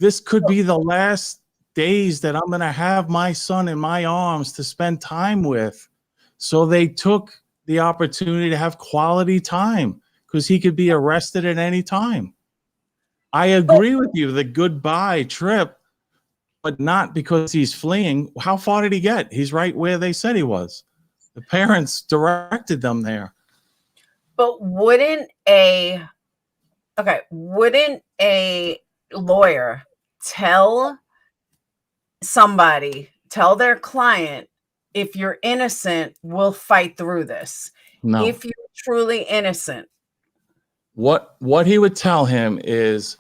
this could be the last days that I'm going to have my son in my arms to spend time with. So they took the opportunity to have quality time because he could be arrested at any time. I but agree with you, the goodbye trip, but not because he's fleeing. How far did he get? He's right where they said he was. The parents directed them there. but wouldn't a lawyer tell tell their client, if you're innocent, we'll fight through this. No. If you're truly innocent. What he would tell him is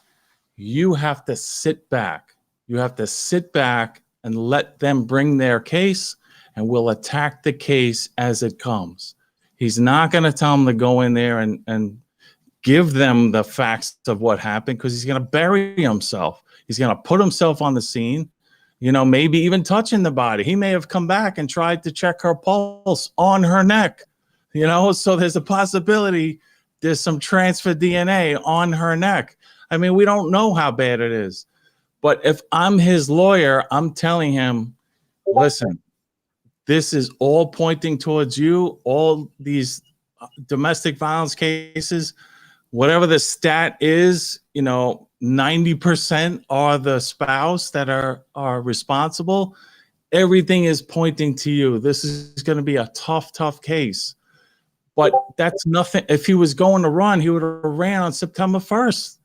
you have to sit back. You have to sit back and let them bring their case, and we'll attack the case as it comes. He's not going to tell them to go in there and give them the facts of what happened because he's going to bury himself. He's going to put himself on the scene, you know, maybe even touching the body. He may have come back and tried to check her pulse on her neck, you know, so there's a possibility there's some transfer DNA on her neck. I mean, we don't know how bad it is. But if I'm his lawyer, I'm telling him, listen, this is all pointing towards you. All these domestic violence cases, whatever the stat is, you know, 90% are the spouse that are responsible. Everything is pointing to you. This is going to be a tough case. But that's nothing. If he was going to run, he would have ran on September 1st.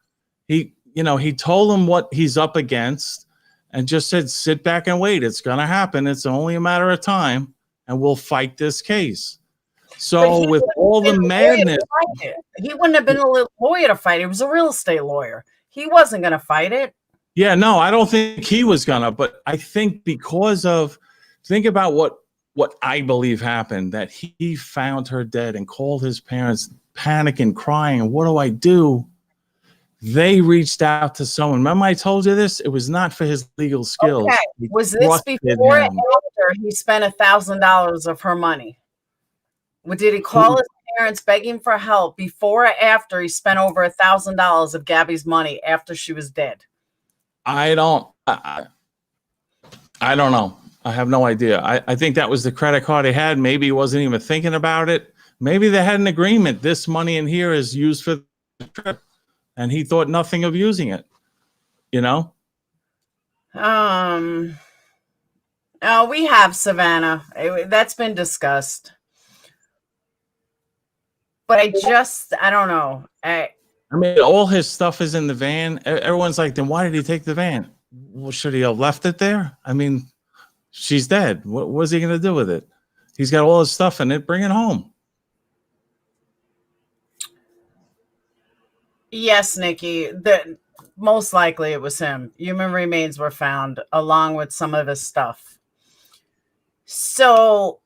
He told him what he's up against, and just said, sit back and wait. It's going to happen. It's only a matter of time, and we'll fight this case. So with all the madness, he wouldn't have been a lawyer to fight. He was a real estate lawyer. He wasn't going to fight it. Yeah, no, I don't think he was gonna, but I think because of, think about what I believe happened, that he found her dead and called his parents panicking, crying, what do I do? They reached out to someone. Remember I told you this? It was not for his legal skills. Okay. Was this before or after he spent $1,000 of her money? Did he call his parents begging for help before or after he spent over $1,000 of Gabby's money after she was dead? I don't know. I have no idea. I think that was the credit card he had. Maybe he wasn't even thinking about it. Maybe they had an agreement. This money in here is used for the trip, and he thought nothing of using it. You know? Oh, we have Savannah. That's been discussed. But I don't know. I mean, all his stuff is in the van. Everyone's like, then why did he take the van? Well, should he have left it there? I mean, she's dead. What was he going to do with it? He's got all his stuff in it. Bring it home. Yes, Nikki. Most likely it was him. Human remains were found along with some of his stuff. So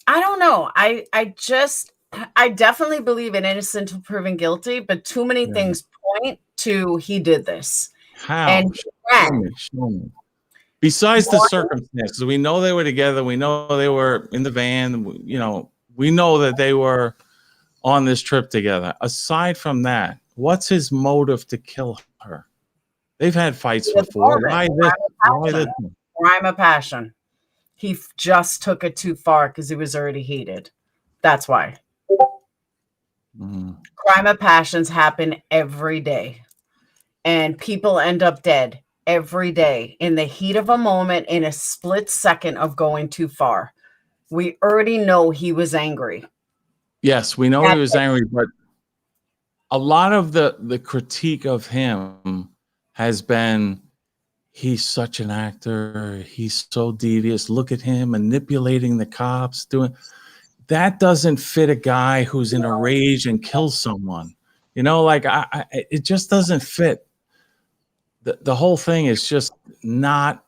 I don't know. I definitely believe in innocent until proven guilty, but too many things point to he did this. How? And Show me. Besides the circumstances, we know they were together. We know they were in the van. You know, we know that they were on this trip together. Aside from that, what's his motive to kill her? They've had fights before. Why this? Crime of passion. He just took it too far because he was already heated. That's why. Crime of passions happen every day, and people end up dead every day in the heat of a moment, in a split second of going too far. We already know he was angry. Yes, we know he was angry, but a lot of the critique of him has been, he's such an actor. He's so devious. Look at him manipulating the cops, doing. That doesn't fit a guy who's in a rage and kills someone. You know, like it just doesn't fit. The whole thing is just not,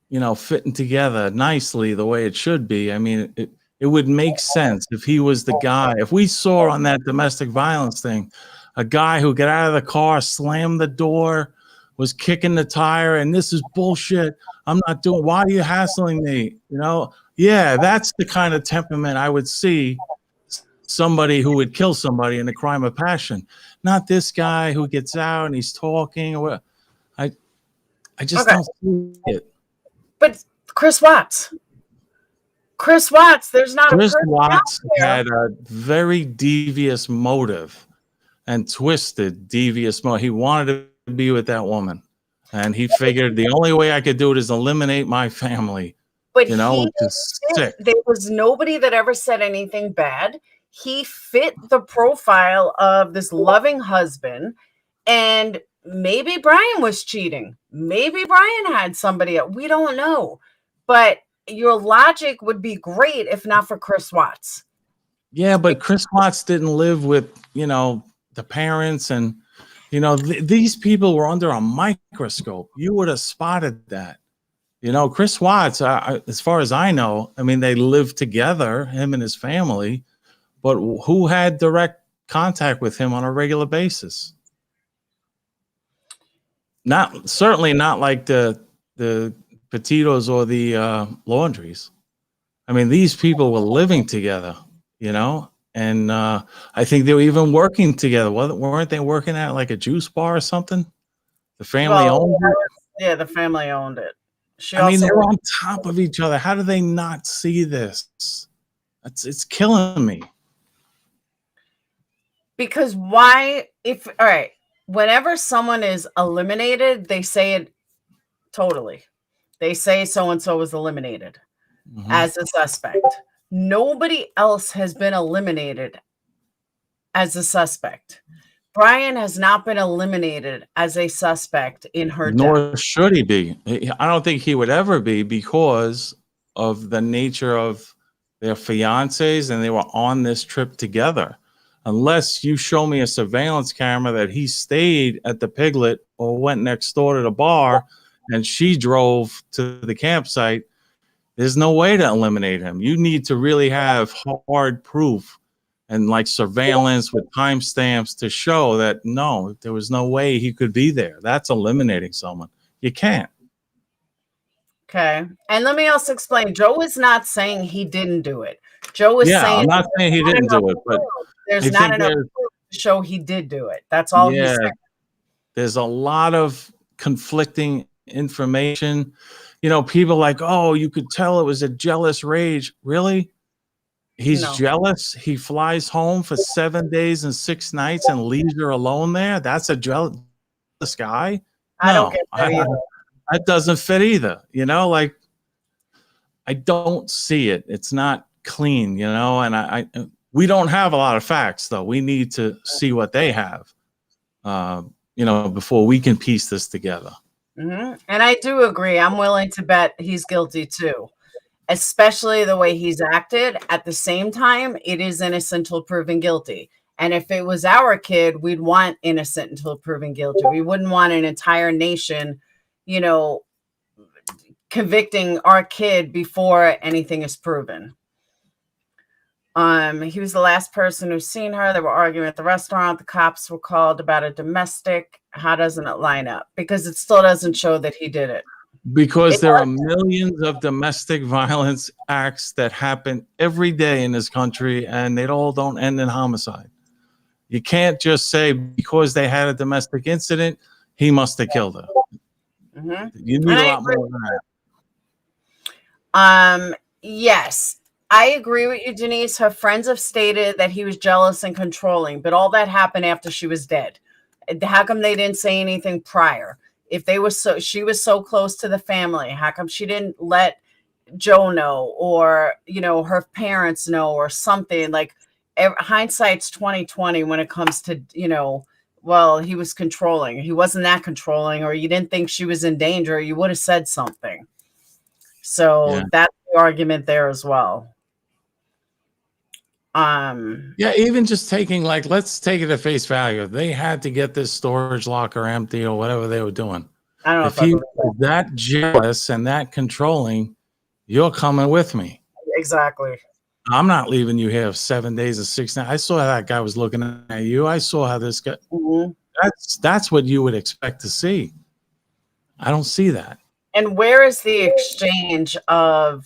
you know, fitting together nicely the way it should be. I mean, it would make sense if he was the guy. If we saw on that domestic violence thing, a guy who got out of the car, slammed the door, was kicking the tire, and this is bullshit. I'm not doing, why are you hassling me? You know? Yeah, that's the kind of temperament I would see somebody who would kill somebody in a crime of passion. Not this guy who gets out and he's talking. Or I just don't see it. But Chris Watts, there's not Chris Watts had a very devious motive and twisted devious motive. He wanted to be with that woman, and he figured the only way I could do it is eliminate my family. But you know, which is sick. There was nobody that ever said anything bad. He fit the profile of this loving husband, and maybe Brian was cheating. Maybe Brian had somebody else. We don't know. But your logic would be great if not for Chris Watts. Yeah, but Chris Watts didn't live with, you know, the parents, and, you know, these people were under a microscope. You would have spotted that. You know, Chris Watts, as far as I know, I mean, they lived together, him and his family, but who had direct contact with him on a regular basis? Certainly not like the Petitos or the Laundries. I mean, these people were living together, you know, and I think they were even working together. Weren't they working at like a juice bar or something? The family owned it? Yeah, the family owned it. I mean, they're on top of each other. How do they not see this? It's killing me. Because whenever someone is eliminated, they say it totally. They say so-and-so was eliminated as a suspect. Nobody else has been eliminated as a suspect. Brian has not been eliminated as a suspect in her death. Nor should he be. I don't think he would ever be, because of the nature of their fiancés, and they were on this trip together. Unless you show me a surveillance camera that he stayed at the Piglet or went next door to the bar and she drove to the campsite, there's no way to eliminate him. You need to really have hard proof and like surveillance with timestamps to show that no, there was no way he could be there. That's eliminating someone. You can't. Okay. And let me also explain. Joe is not saying he didn't do it. Joe is saying, I'm not saying he didn't do it, but there's not enough proof to show he did do it. That's all he's saying. There's a lot of conflicting information. You know, people like, oh, you could tell it was a jealous rage. Really? He's jealous. He flies home for 7 days and 6 nights and leaves her alone there. That's a jealous guy. I don't get that either. That doesn't fit either. You know, like, I don't see it. It's not clean, you know, and we don't have a lot of facts, though. We need to see what they have, you know, before we can piece this together. And I do agree. I'm willing to bet he's guilty too, especially the way he's acted. At the same time, it is innocent until proven guilty. And if it was our kid, we'd want innocent until proven guilty. We wouldn't want an entire nation, you know, convicting our kid before anything is proven. He was the last person who's seen her. They were arguing at the restaurant. The cops were called about a domestic. How doesn't it line up? Because it still doesn't show that he did it. Because there are millions of domestic violence acts that happen every day in this country, and they all don't end in homicide. You can't just say because they had a domestic incident, he must have killed her. You need a lot more than that. Yes, I agree with you, Denise. Her friends have stated that he was jealous and controlling, but all that happened after she was dead. How come they didn't say anything prior? If they were she was so close to the family, how come she didn't let Joe know, or, you know, her parents know, or something? Like, hindsight's 2020 when it comes to, you know, well, he was controlling. He wasn't that controlling, or you didn't think she was in danger, you would have said something. So that's the argument there as well. Yeah, even just taking, like, let's take it at face value. They had to get this storage locker empty or whatever they were doing. I don't know if he was that jealous and that controlling, you're coming with me. Exactly. I'm not leaving you here 7 days or 6 nights. I saw how that guy was looking at you. I saw how this guy. That's what you would expect to see. I don't see that. And where is the exchange of,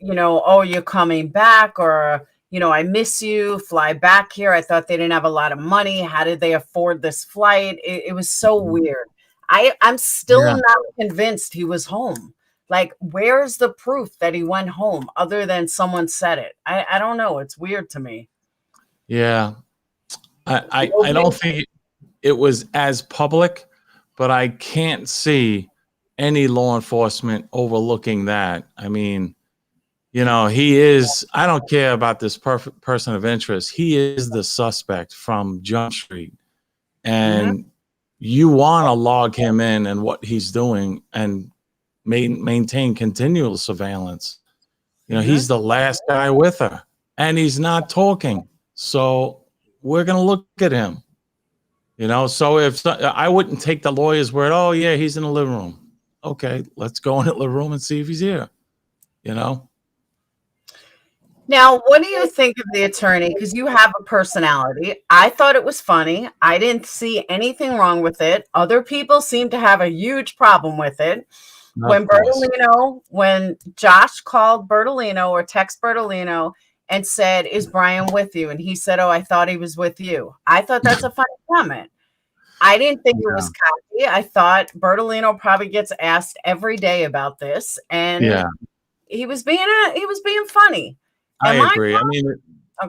you know, oh, you're coming back, or, you know, I miss you, fly back here. I thought they didn't have a lot of money. How did they afford this flight? It was so weird. I'm still not convinced he was home. Like, where's the proof that he went home other than someone said it? I don't know. It's weird to me. Yeah. I don't think it was as public, but I can't see any law enforcement overlooking that. I mean, you know, he is, I don't care about this person of interest. He is the suspect from Jump Street. And you want to log him in and what he's doing and maintain continual surveillance. You know, he's the last guy with her and he's not talking. So we're going to look at him, you know? So if I wouldn't take the lawyer's word, oh yeah, he's in the living room. Okay, let's go in the living room and see if he's here, you know? Now, what do you think of the attorney? Because you have a personality. I thought it was funny. I didn't see anything wrong with it. Other people seem to have a huge problem with it. When Josh called Bertolino or text Bertolino and said, is Brian with you? And he said, oh, I thought he was with you. I thought that's a funny comment. I didn't think it was cocky. I thought Bertolino probably gets asked every day about this. And he was being funny. I agree. I mean,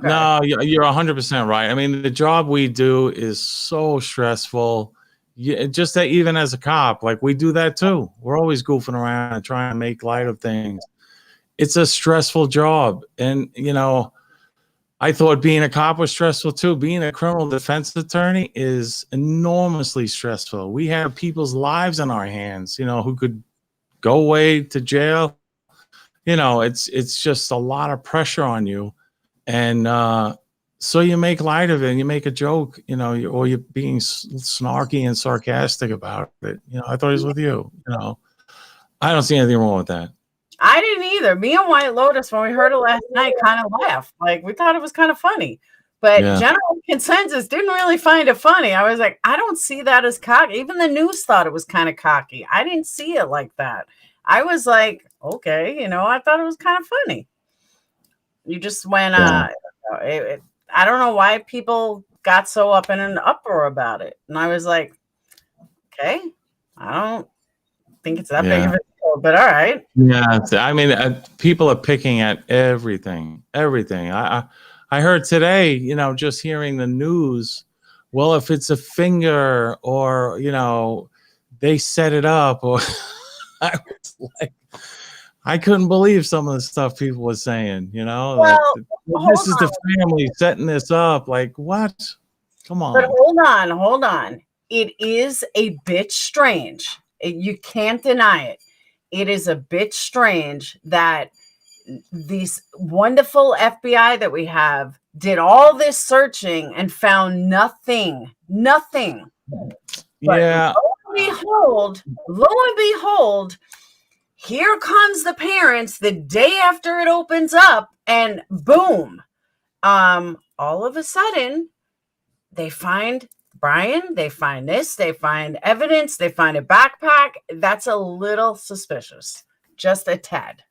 no, you're 100% right. I mean, the job we do is so stressful. Just that even as a cop, like, we do that too. We're always goofing around and trying to make light of things. It's a stressful job. And, you know, I thought being a cop was stressful too. Being a criminal defense attorney is enormously stressful. We have people's lives in our hands, who could go away to jail. It's just a lot of pressure on you. And so you make light of it and you make a joke, or you're being snarky and sarcastic about it. I thought it was with you, I don't see anything wrong with that. I didn't either. Me and White Lotus, when we heard it last night, kind of laughed. Like, we thought it was kind of funny. But general consensus didn't really find it funny. I was like, I don't see that as cocky. Even the news thought it was kind of cocky. I didn't see it like that. I was like, okay, I thought it was kind of funny. You just went, I don't know why people got so up in an uproar about it. And I was like, okay, I don't think it's that big of a deal, but all right. Yeah, I mean, people are picking at everything. I heard today, just hearing the news, well, if it's a finger or, they set it up, or I was like, I couldn't believe some of the stuff people were saying, Well, this is the family setting this up. Like, what? Come on. But hold on. It is a bit strange. You can't deny it. It is a bit strange that these wonderful FBI that we have did all this searching and found nothing. But yeah. Lo and behold, here comes the parents the day after it opens up, and boom, all of a sudden they find Brian, they find this, they find evidence, they find a backpack. That's a little suspicious, just a tad.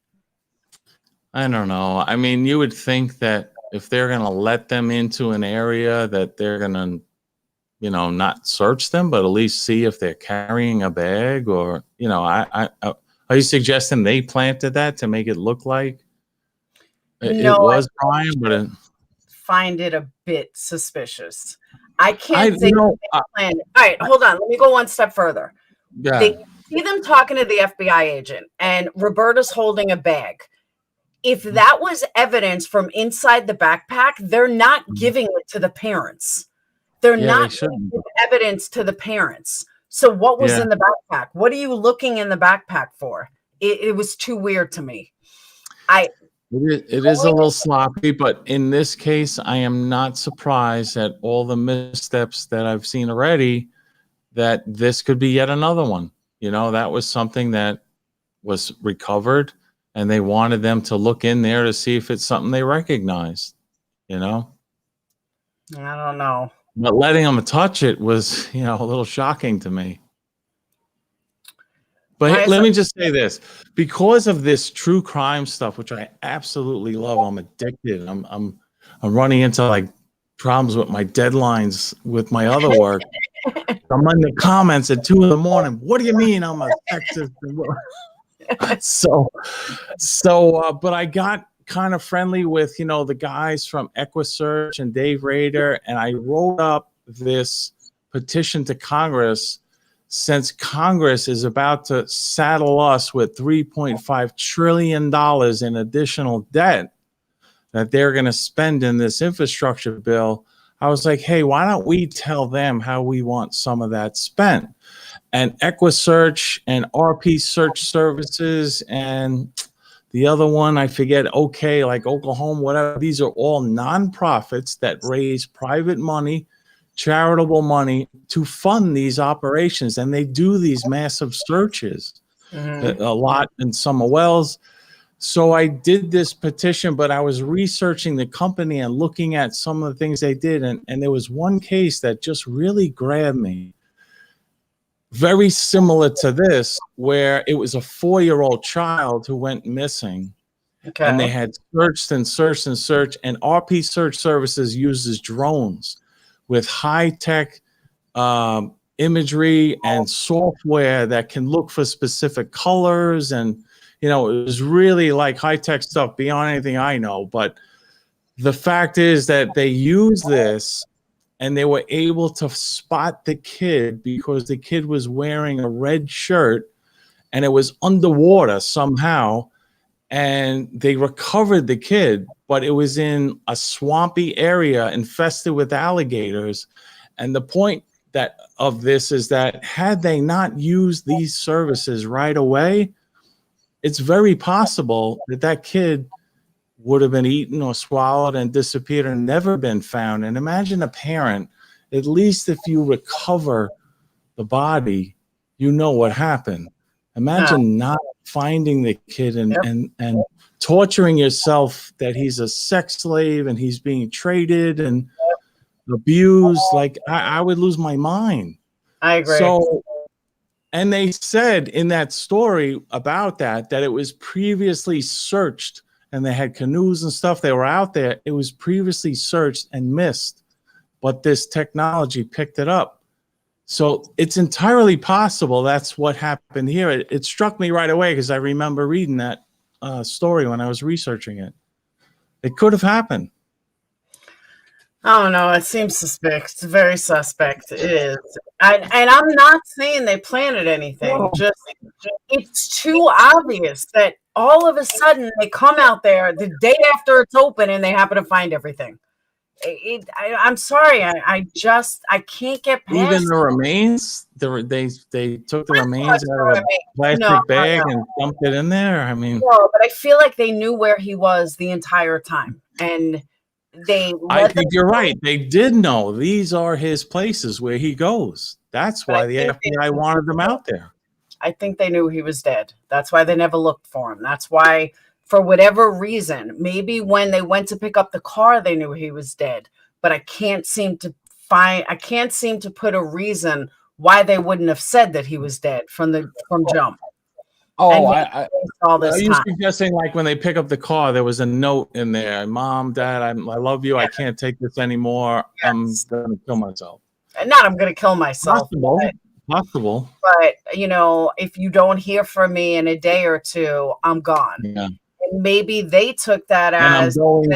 I don't know. I mean, you would think that if they're going to let them into an area, that they're going to, not search them, but at least see if they're carrying a bag, or, are you suggesting they planted that to make it look like it was Brian? But find it a bit suspicious. I can't say they planned it. All right, hold on. Let me go one step further. Yeah. They see them talking to the FBI agent, and Roberta's holding a bag. If that was evidence from inside the backpack, they're not giving it to the parents. They're not giving evidence to the parents. So what was in the backpack? What are you looking in the backpack for? It was too weird to me. It is a little sloppy, but in this case, I am not surprised at all the missteps that I've seen already, that this could be yet another one. That was something that was recovered, and they wanted them to look in there to see if it's something they recognized, I don't know. But letting them touch it was, a little shocking to me. But let me just say this, because of this true crime stuff, which I absolutely love. I'm addicted. I'm running into like problems with my deadlines with my other work. I'm in the comments at 2 a.m. What do you mean I'm a Texas? But I got kind of friendly with, the guys from EquiSearch and Dave Rader, and I wrote up this petition to Congress, since Congress is about to saddle us with $3.5 trillion in additional debt that they're going to spend in this infrastructure bill. I was like, hey, why don't we tell them how we want some of that spent? And EquiSearch and RP Search Services and the other one, I forget, like Oklahoma, whatever. These are all nonprofits that raise private money, charitable money to fund these operations, and they do these massive searches, a lot in Summer Wells. So I did this petition, but I was researching the company and looking at some of the things they did, and there was one case that just really grabbed me, very similar to this, where it was a 4-year-old child who went missing. Okay. And they had searched, and RP Search Services uses drones with high-tech imagery and software that can look for specific colors. And, it was really like high-tech stuff beyond anything I know. But the fact is that they use this, and they were able to spot the kid because the kid was wearing a red shirt, and it was underwater somehow. and they recovered the kid, but it was in a swampy area infested with alligators. And the point of this is that had they not used these services right away, it's very possible that that kid would have been eaten or swallowed and disappeared and never been found. And imagine a parent, at least if you recover the body, you know what happened. Imagine not finding the kid and torturing yourself that he's a sex slave and he's being traded and abused. Like I would lose my mind. I agree. So, and they said in that story about that it was previously searched, and they had canoes and stuff. They were out there. It was previously searched and missed, but this technology picked it up. So it's entirely possible that's what happened here. It struck me right away because I remember reading that story when I was researching it. It could have happened. I don't know. It seems suspect. It's very suspect. It is. And I'm not saying they planted anything. Whoa. Just it's too obvious that all of a sudden they come out there the day after it's open and they happen to find everything. I'm sorry. I can't get past even the remains. They took the remains out of a plastic bag and dumped it in there. I mean, no, but I feel like they knew where he was the entire time, and I think you're right. They did know these are his places where he goes. That's why the FBI wanted them out there. I think they knew he was dead. That's why they never looked for him. That's why, for whatever reason, maybe when they went to pick up the car, they knew he was dead. But I can't seem to put a reason why they wouldn't have said that he was dead from jump. Oh, are you suggesting like when they pick up the car, there was a note in there, Mom, Dad, I love you. I can't take this anymore. Yes. I'm going to kill myself. Not I'm going to kill myself. Possible. But, if you don't hear from me in a day or two, I'm gone. Yeah. And maybe they took that as I'm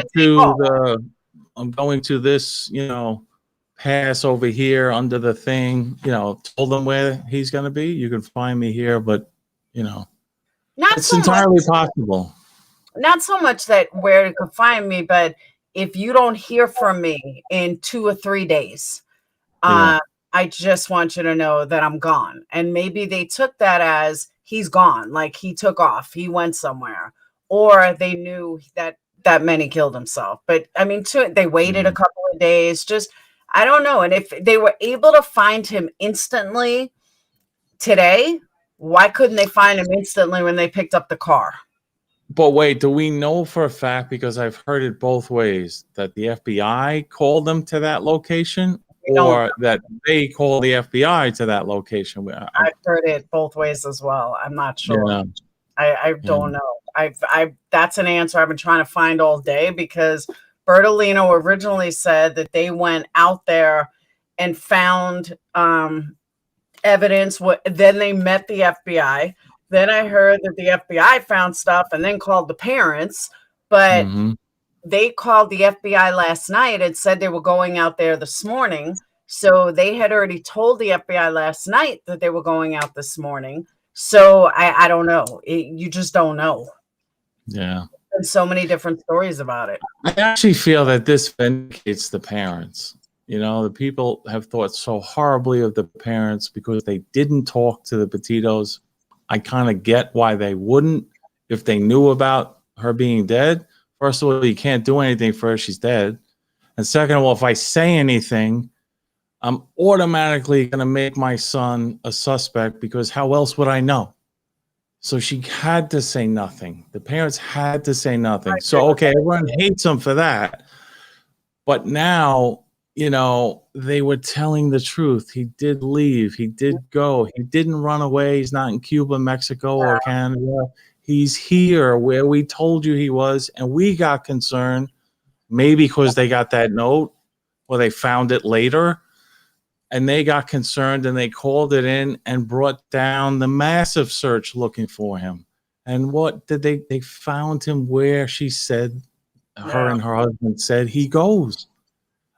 going to this, pass over here under the thing, told them where he's going to be. You can find me here, but, it's entirely possible. Not so much that where you can find me, but if you don't hear from me in 2 or 3 days, I just want you to know that I'm gone. And maybe they took that as he's gone, like he took off, he went somewhere, or they knew that meant he killed himself. But I mean, they waited a couple of days. Just I don't know. And if they were able to find him instantly today, why couldn't they find him instantly when they picked up the car? But wait, do we know for a fact, because I've heard it both ways, that the FBI called them to that location or that they called the FBI to that location? I've heard it both ways as well. I'm not sure. Yeah. I don't know. That's an answer I've been trying to find all day, because Bertolino originally said that they went out there and found evidence. Then they met the FBI. Then I heard that the FBI found stuff and then called the parents. But they called the FBI last night and said they were going out there this morning. So they had already told the FBI last night that they were going out this morning. So I don't know. You just don't know. Yeah. There's so many different stories about it. I actually feel that this vindicates the parents. The people have thought so horribly of the parents because they didn't talk to the Petitos. I kind of get why they wouldn't if they knew about her being dead. First of all, you can't do anything for her. She's dead. And second of all, if I say anything, I'm automatically going to make my son a suspect, because how else would I know? So she had to say nothing. The parents had to say nothing. So, okay, everyone hates him for that. But now, they were telling the truth. He did leave. He did go. He didn't run away. He's not in Cuba, Mexico, or Canada. He's here where we told you he was. And we got concerned, maybe because they got that note or they found it later. And they got concerned and they called it in and brought down the massive search looking for him. And what did they found him where she said, her and her husband said he goes.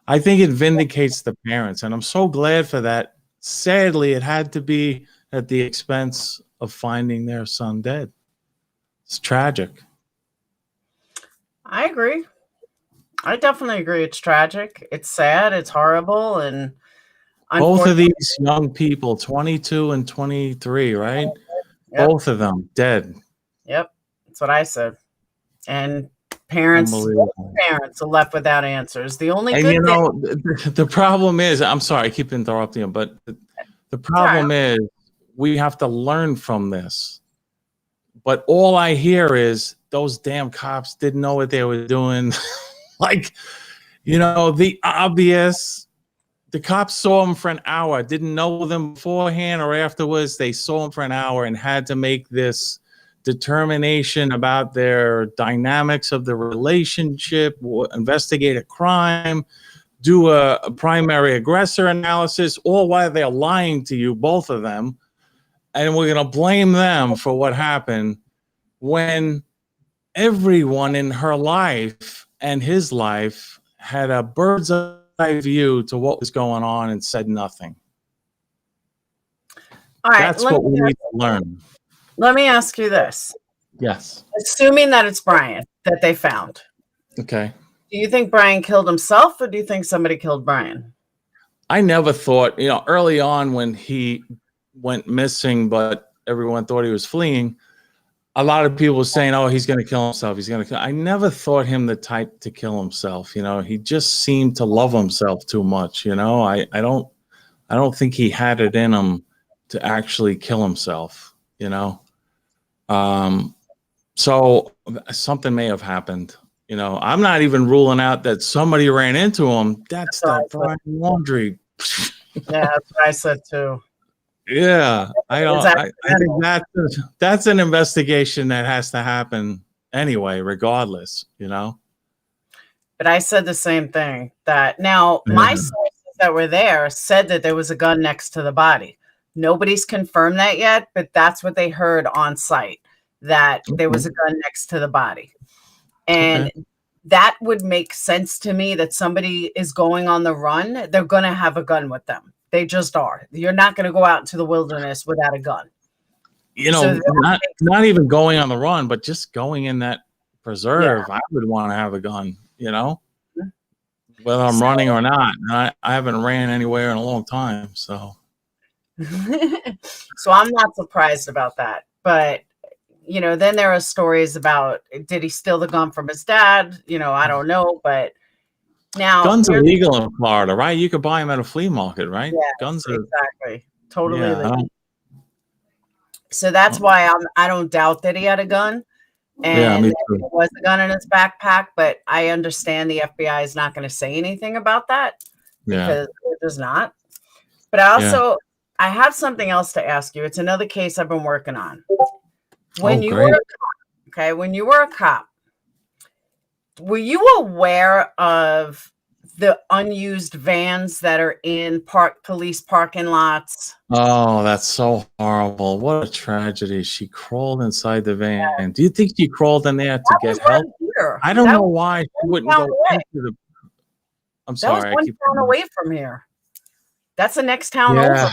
I think it vindicates the parents, and I'm so glad for that. Sadly, it had to be at the expense of finding their son dead. It's tragic. I agree. I definitely agree. It's tragic. It's sad. It's horrible. And Both of unfortunately, these young people, 22 and 23, right? yep, Both of them dead. yep. That's what I said. And parents Unbelievable. are left without answers. The only And good you thing, know, the problem is, I'm sorry, I keep interrupting you, but the problem is we have to learn from this. But all I hear is those damn cops didn't know what they were doing. Like, you know, the obvious, the cops saw them for an hour, didn't know them beforehand or afterwards. They saw them for an hour and had to make this determination about their dynamics of the relationship, investigate a crime, do a primary aggressor analysis, all while they're lying to you, both of them. And we're going to blame them for what happened when everyone in her life and his life had a bird's eye view to what was going on and said nothing. all right, That's what we need to learn. let me ask you this. Yes. Assuming that it's Brian that they found, Okay. do you think Brian killed himself or do you think somebody killed Brian? I never thought, you know, early on when he went missing, but everyone thought he was fleeing, a lot of people were saying, oh, he's going to kill himself. He's going to kill. I never thought him the type to kill himself. You know, he just seemed to love himself too much. You know, I don't think he had it in him to actually kill himself, you know? So something may have happened. You know, I'm not even ruling out that somebody ran into him. That's that Brian Laundrie. Yeah, that's what I said too. Yeah, I don't. I think that's an investigation that has to happen anyway, regardless. You know. But I said the same thing. That now my sources that were there said that there was a gun next to the body. Nobody's confirmed that yet, but that's what they heard on site. That there was a gun next to the body. And that would make sense to me that somebody is going on the run. They're going to have a gun with them. They just are. You're not going to go out into the wilderness without a gun. You know, so not even going on the run, but just going in that preserve. Yeah. I would want to have a gun, you know, whether I'm running or not. I haven't ran anywhere in a long time. So I'm not surprised about that. But you know, then there are stories about, did he steal the gun from his dad? You know, I don't know, but now guns are legal in Florida, right? You could buy them at a flea market, right? Yes, guns are exactly totally legal. So that's why I don't doubt that he had a gun, and there was a gun in his backpack. But I understand the FBI is not going to say anything about that because it does not. But I also I have something else to ask you. It's another case I've been working on. When you were a cop, when you were a cop, were you aware of the unused vans that are in police parking lots? Oh, that's so horrible. What a tragedy. She crawled inside the van. Yeah. Do you think she crawled in there to get help? I don't know why she wouldn't go into the... I'm sorry. That was one town away from here. That's the next town over.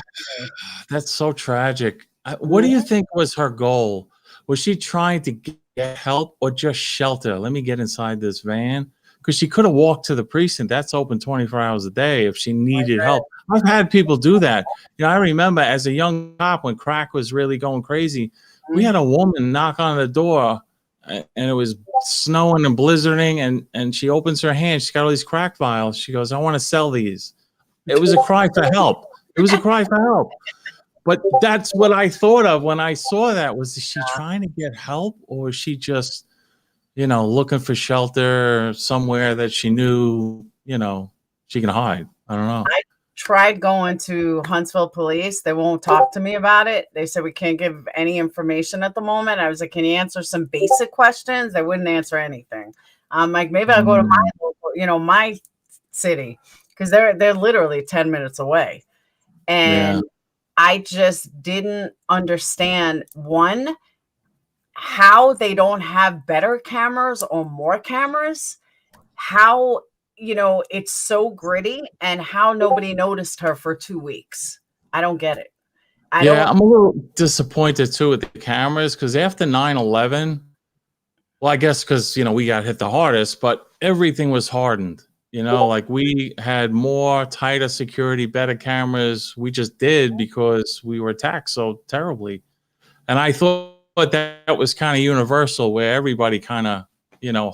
That's so tragic. What do you think was her goal? Was she trying to get help or just shelter? Let me get inside this van. Because she could have walked to the precinct. That's open 24 hours a day if she needed help. I've had people do that. You know, I remember as a young cop when crack was really going crazy, we had a woman knock on the door and it was snowing and blizzarding and she opens her hand. She's got all these crack vials. She goes, I want to sell these. It was a cry for help. It was a cry for help. But that's what I thought of when I saw that. Was she trying to get help or was she just, you know, looking for shelter somewhere that she knew, you know, she can hide? I don't know. I tried going to Huntsville Police. They won't talk to me about it. They said we can't give any information at the moment. I was like, can you answer some basic questions? They wouldn't answer anything. I'm like, maybe I'll go to my local, you know, my city, because they're literally 10 minutes away. And I just didn't understand, one, how they don't have better cameras or more cameras, how, you know, it's so gritty, and how nobody noticed her for 2 weeks. I don't get it. I'm a little disappointed too with the cameras, because after 9/11, Well, I guess because, we got hit the hardest, but everything was hardened. Like we had more tighter security, better cameras. We just did because we were attacked so terribly. And I thought that was kind of universal, where everybody kind of,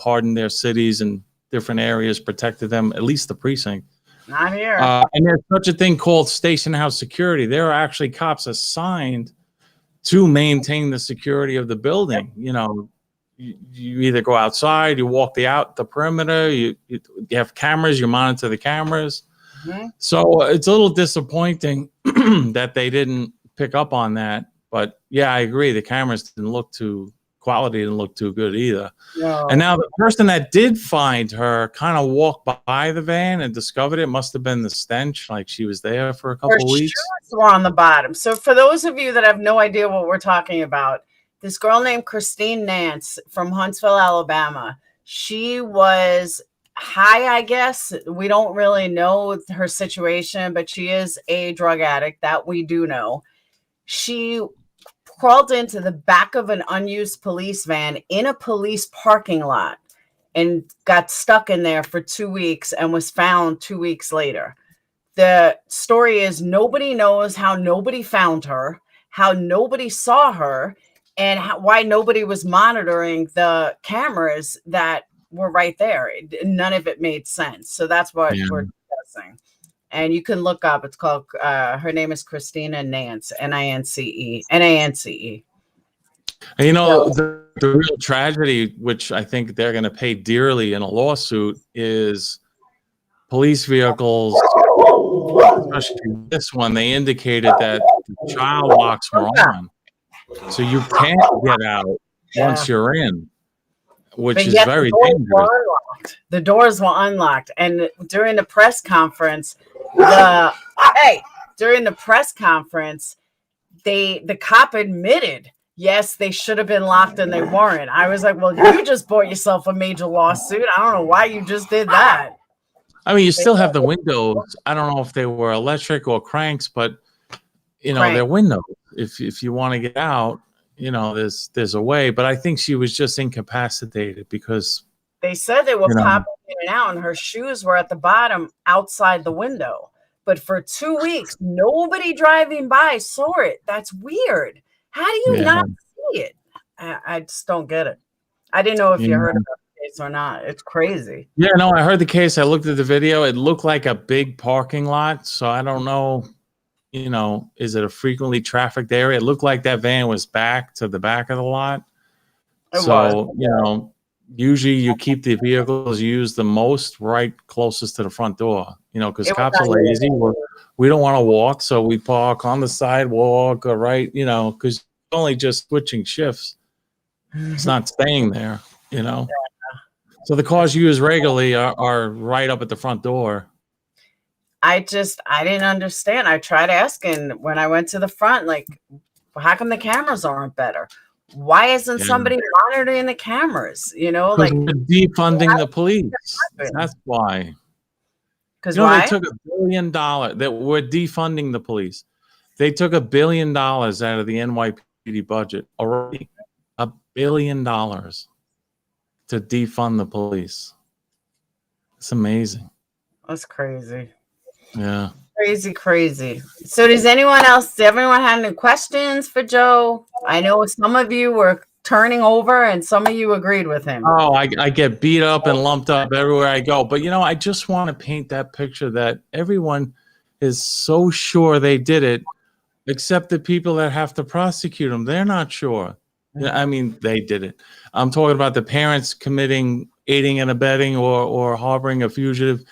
hardened their cities and different areas, protected them, at least the precinct. Not here. And there's such a thing called station house security. There are actually cops assigned to maintain the security of the building. You either go outside, you walk the perimeter, you have cameras, you monitor the cameras. Mm-hmm. So it's a little disappointing that they didn't pick up on that. But yeah, I agree. The cameras quality didn't look too good either. No. And now the person that did find her kind of walked by the van and discovered it. Must have been the stench, like she was there for a couple of weeks. Her shoes were on the bottom. So for those of you that have no idea what we're talking about, this girl named Christine Nance from Huntsville, Alabama, she was high, I guess. We don't really know her situation, but she is a drug addict. That we do know. She crawled into the back of an unused police van in a police parking lot and got stuck in there for 2 weeks and was found 2 weeks later. The story is nobody knows how nobody found her, how nobody saw her, and why nobody was monitoring the cameras that were right there. None of it made sense. So that's what we're discussing. And you can look up. It's called, her name is Christina Nance, N-I-N-C-E. N-A-N-C-E. And the real tragedy, which I think they're going to pay dearly in a lawsuit, is police vehicles, especially this one, they indicated that the child locks were on. So you can't get out once you're in, which is very dangerous. The doors were unlocked. And during the press conference, the cop admitted, yes, they should have been locked and they weren't. I was like, well, you just bought yourself a major lawsuit. I don't know why you just did that. I mean, you still have the windows. I don't know if they were electric or cranks, but they're windows. If you want to get out, there's a way. But I think she was just incapacitated because they said they were popping in and out, and her shoes were at the bottom outside the window. But for 2 weeks, nobody driving by saw it. That's weird. How do you not see it? I just don't get it. I didn't know if you heard about the case or not. It's crazy. Yeah, no, I heard the case. I looked at the video. It looked like a big parking lot. So I don't know, is it a frequently trafficked area? It looked like that van was back to the back of the lot. Usually you keep the vehicles used the most right closest to the front door, because cops are lazy. We don't want to walk, so we park on the sidewalk or right, because only just switching shifts. It's not staying there, So the cars used regularly are right up at the front door. I didn't understand. I tried asking when I went to the front, like, how come the cameras aren't better? Why isn't somebody monitoring the cameras? Like we're defunding the police. That's why. Because they took $1 billion. That we're defunding the police. They took $1 billion out of the NYPD budget already. $1 billion to defund the police. It's amazing. That's crazy. Yeah. Crazy. So does everyone have any questions for Joe? I know some of you were turning over and some of you agreed with him. Oh, I get beat up and lumped up everywhere I go. But, I just want to paint that picture that everyone is so sure they did it, except the people that have to prosecute them. They're not sure. I mean, they did it. I'm talking about the parents committing aiding and abetting or harboring a fugitive.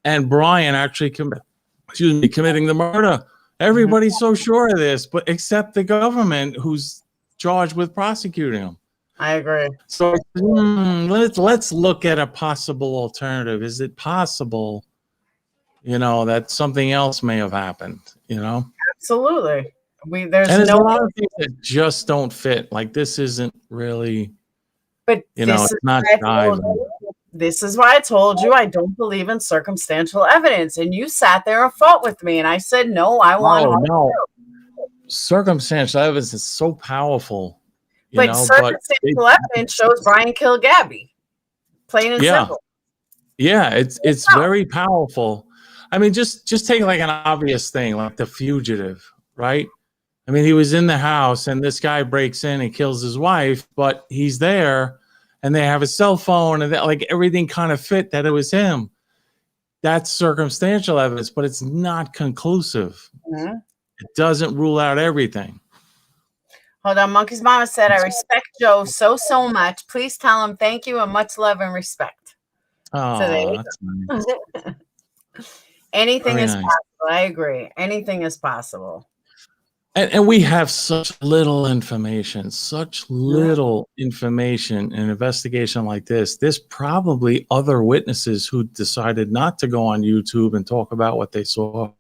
And Brian actually committing the murder. Everybody's so sure of this, but except the government who's charged with prosecuting them. I agree. So let's look at a possible alternative. Is it possible, that something else may have happened, Absolutely. There's a lot of things that just don't fit. Like this isn't really, but it's not diving. This is why I told you I don't believe in circumstantial evidence. And you sat there and fought with me. And I said, no, I want no. Circumstantial evidence is so powerful. But circumstantial evidence shows Brian killed Gabby. Plain and simple. Yeah, it's very powerful. I mean, just take like an obvious thing, like the fugitive, right? I mean, he was in the house and this guy breaks in and kills his wife, but he's there and they have a cell phone and like everything kind of fit that it was him. That's circumstantial evidence, but it's not conclusive. It doesn't rule out everything. Hold on. Monkey's mama said, I respect Joe so much. Please tell him thank you and much love and respect. Oh, so that's nice. Anything Very is nice. possible. I agree. Anything is possible. And we have such little information in an investigation like this. There's probably other witnesses who decided not to go on YouTube and talk about what they saw,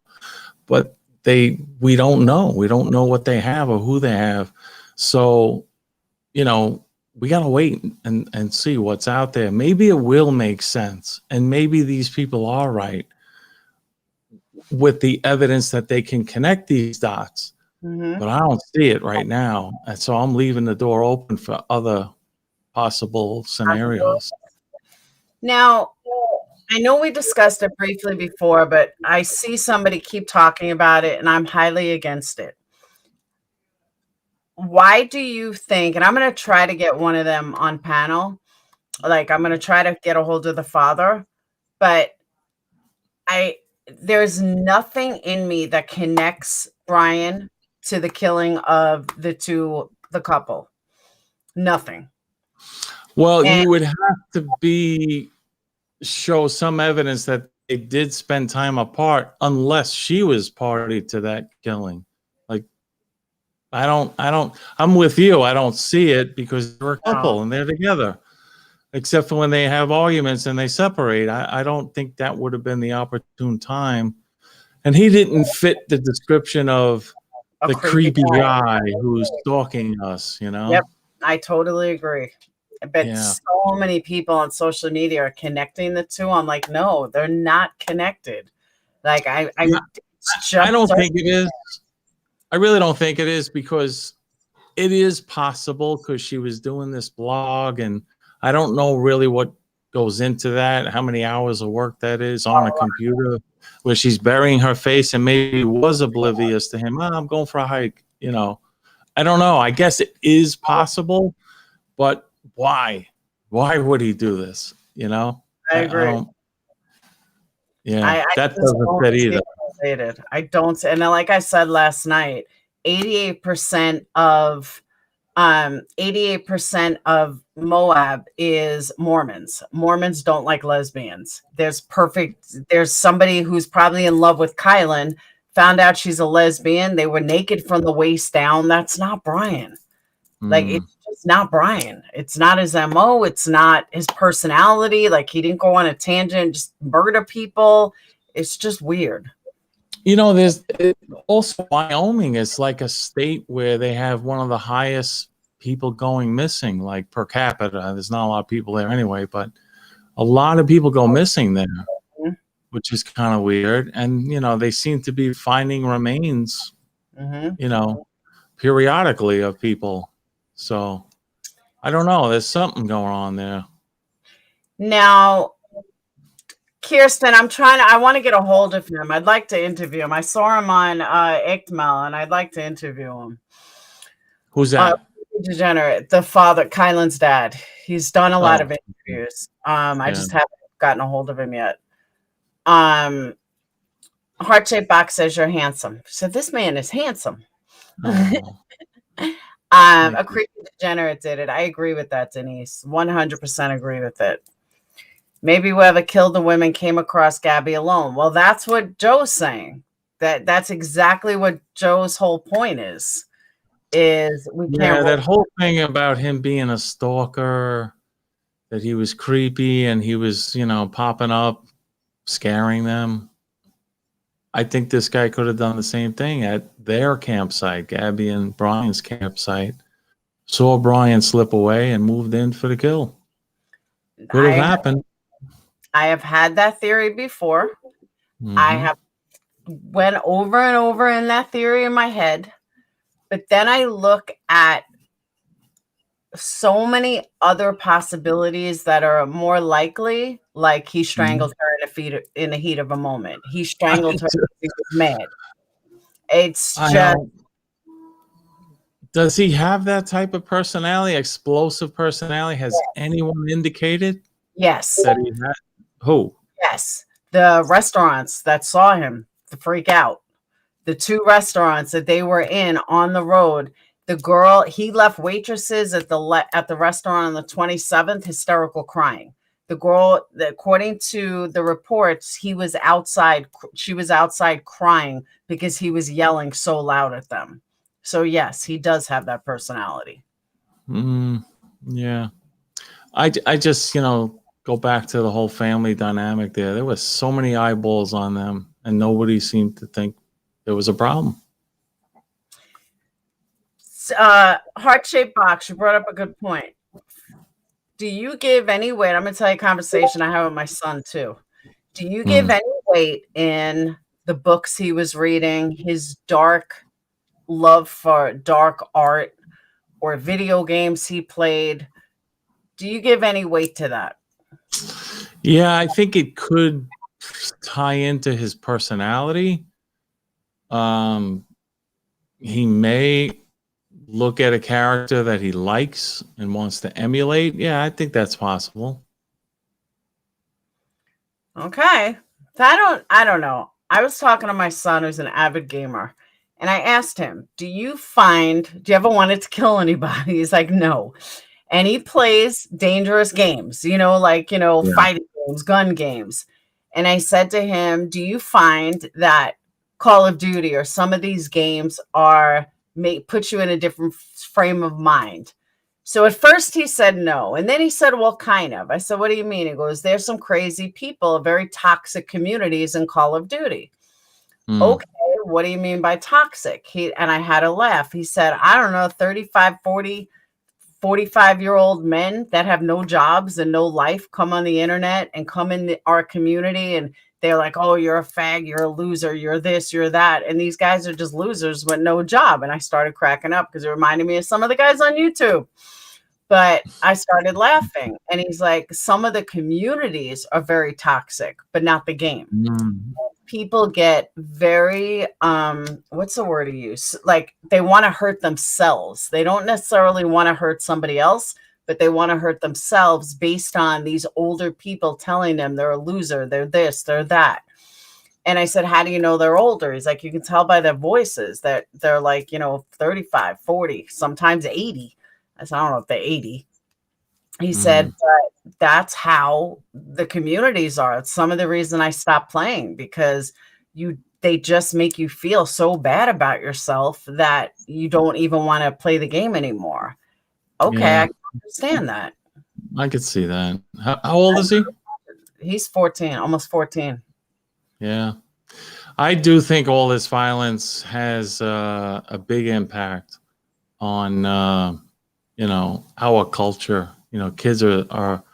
but we don't know. We don't know what they have or who they have. So, you know, we got to wait and see what's out there. Maybe it will make sense. And maybe these people are right with the evidence that they can connect these dots. But I don't see it right now. And so I'm leaving the door open for other possible scenarios. Now, I know we discussed it briefly before, but I see somebody keep talking about it and I'm highly against it. Why do you think, and I'm going to try to get one of them on panel, like I'm going to try to get a hold of the father, but there's nothing in me that connects Brian to the killing of the couple. Nothing. Well, you would have to show some evidence that they did spend time apart unless she was party to that killing. Like, I'm with you. I don't see it because they're a couple and they're together, except for when they have arguments and they separate. I don't think that would have been the opportune time. And he didn't fit the description of the creepy guy who's stalking us, you know? Yep, I totally agree. But so many people on social media are connecting the two. I'm like, no, they're not connected. Like I don't think it is. I really don't think it is, because it is possible because she was doing this blog and I don't know really what goes into that, how many hours of work that is on a computer where she's burying her face and maybe was oblivious to him. I'm going for a hike, you know. I don't know. I guess it is possible, but why? Why would he do this? You know? I agree. That doesn't fit either. I don't. And like I said last night, 88% of Moab is Mormons. Mormons don't like lesbians. There's somebody who's probably in love with Kylan, found out she's a lesbian. They were naked from the waist down. That's not Brian. Like, it's just not Brian. It's not his MO. It's not his personality. Like, he didn't go on a tangent, just murder people. It's just weird. You know, there's also Wyoming is like a state where they have one of the highest people going missing, like per capita. There's not a lot of people there anyway, but a lot of people go missing there, which is kind of weird. And, you know, they seem to be finding remains, you know, periodically of people. So I don't know. There's something going on there. Now, Kirsten, I want to get a hold of him. I'd like to interview him. I saw him on ICML and I'd like to interview him. Who's that? Degenerate, the father, Kylan's dad. He's done a lot of interviews. I just haven't gotten a hold of him yet. Heart Shaped Box says you're handsome. So this man is handsome. A creepy degenerate did it. I agree with that, Denise. 100% agree with it. Maybe whoever killed the women came across Gabby alone. Well, that's what Joe's saying. That's exactly what Joe's whole point is we can't. That whole thing about him being a stalker, that he was creepy and he was, you know, popping up, scaring them. I think this guy could have done the same thing at their campsite, Gabby and Brian's campsite. Saw Brian slip away and moved in for the kill. Could have happened. I have had that theory before. I have went over and over in that theory in my head. But then I look at so many other possibilities that are more likely, like he strangled her in the heat of a moment. He strangled her because he was mad. It's I just know. Does he have that type of personality, explosive personality? Has anyone indicated yes. that he had? Who? Yes. The restaurants that saw him freak out. The 2 restaurants that they were in on the road. The girl, he left waitresses at the restaurant on the 27th hysterical crying. The girl, according to the reports, she was outside crying because he was yelling so loud at them. So yes, he does have that personality. Yeah. I just, go back to the whole family dynamic there. There was so many eyeballs on them, and nobody seemed to think there was a problem. Heart-shaped box, you brought up a good point. Do you give any weight? I'm going to tell you a conversation I have with my son too. Do you give any weight in the books he was reading, his dark love for dark art or video games he played? Do you give any weight to that? Yeah, I think it could tie into his personality. He may look at a character that he likes and wants to emulate. Yeah, I think that's possible. Okay. I don't know. I was talking to my son who's an avid gamer, and I asked him, do you ever wanted to kill anybody? He's like, no. And he plays dangerous games, fighting games, gun games. And I said to him, do you find that Call of Duty or some of these games put you in a different frame of mind? So at first he said no. And then he said, well, kind of. I said, what do you mean? He goes, there's some crazy people, very toxic communities in Call of Duty. Okay, what do you mean by toxic? And I had to laugh. He said, I don't know, 35, 40, 45-year-old men that have no jobs and no life come on the internet and come in our community, and they're like, oh, you're a fag, you're a loser, you're this, you're that. And these guys are just losers with no job. And I started cracking up because it reminded me of some of the guys on YouTube. But I started laughing. And he's like, some of the communities are very toxic, but not the game. People get very, what's the word to use? Like they want to hurt themselves. They don't necessarily want to hurt somebody else, but they want to hurt themselves based on these older people telling them they're a loser, they're this, they're that. And I said, how do you know they're older? He's like, you can tell by their voices that they're like, 35, 40, sometimes 80. I said, I don't know if they're 80. He said, but that's how the communities are. It's some of the reason I stopped playing, because they just make you feel so bad about yourself that you don't even want to play the game anymore. Okay, Yeah. I can understand that. I could see that. How old is he? He's 14, almost 14. Yeah. I do think all this violence has a big impact on, our culture. Kids are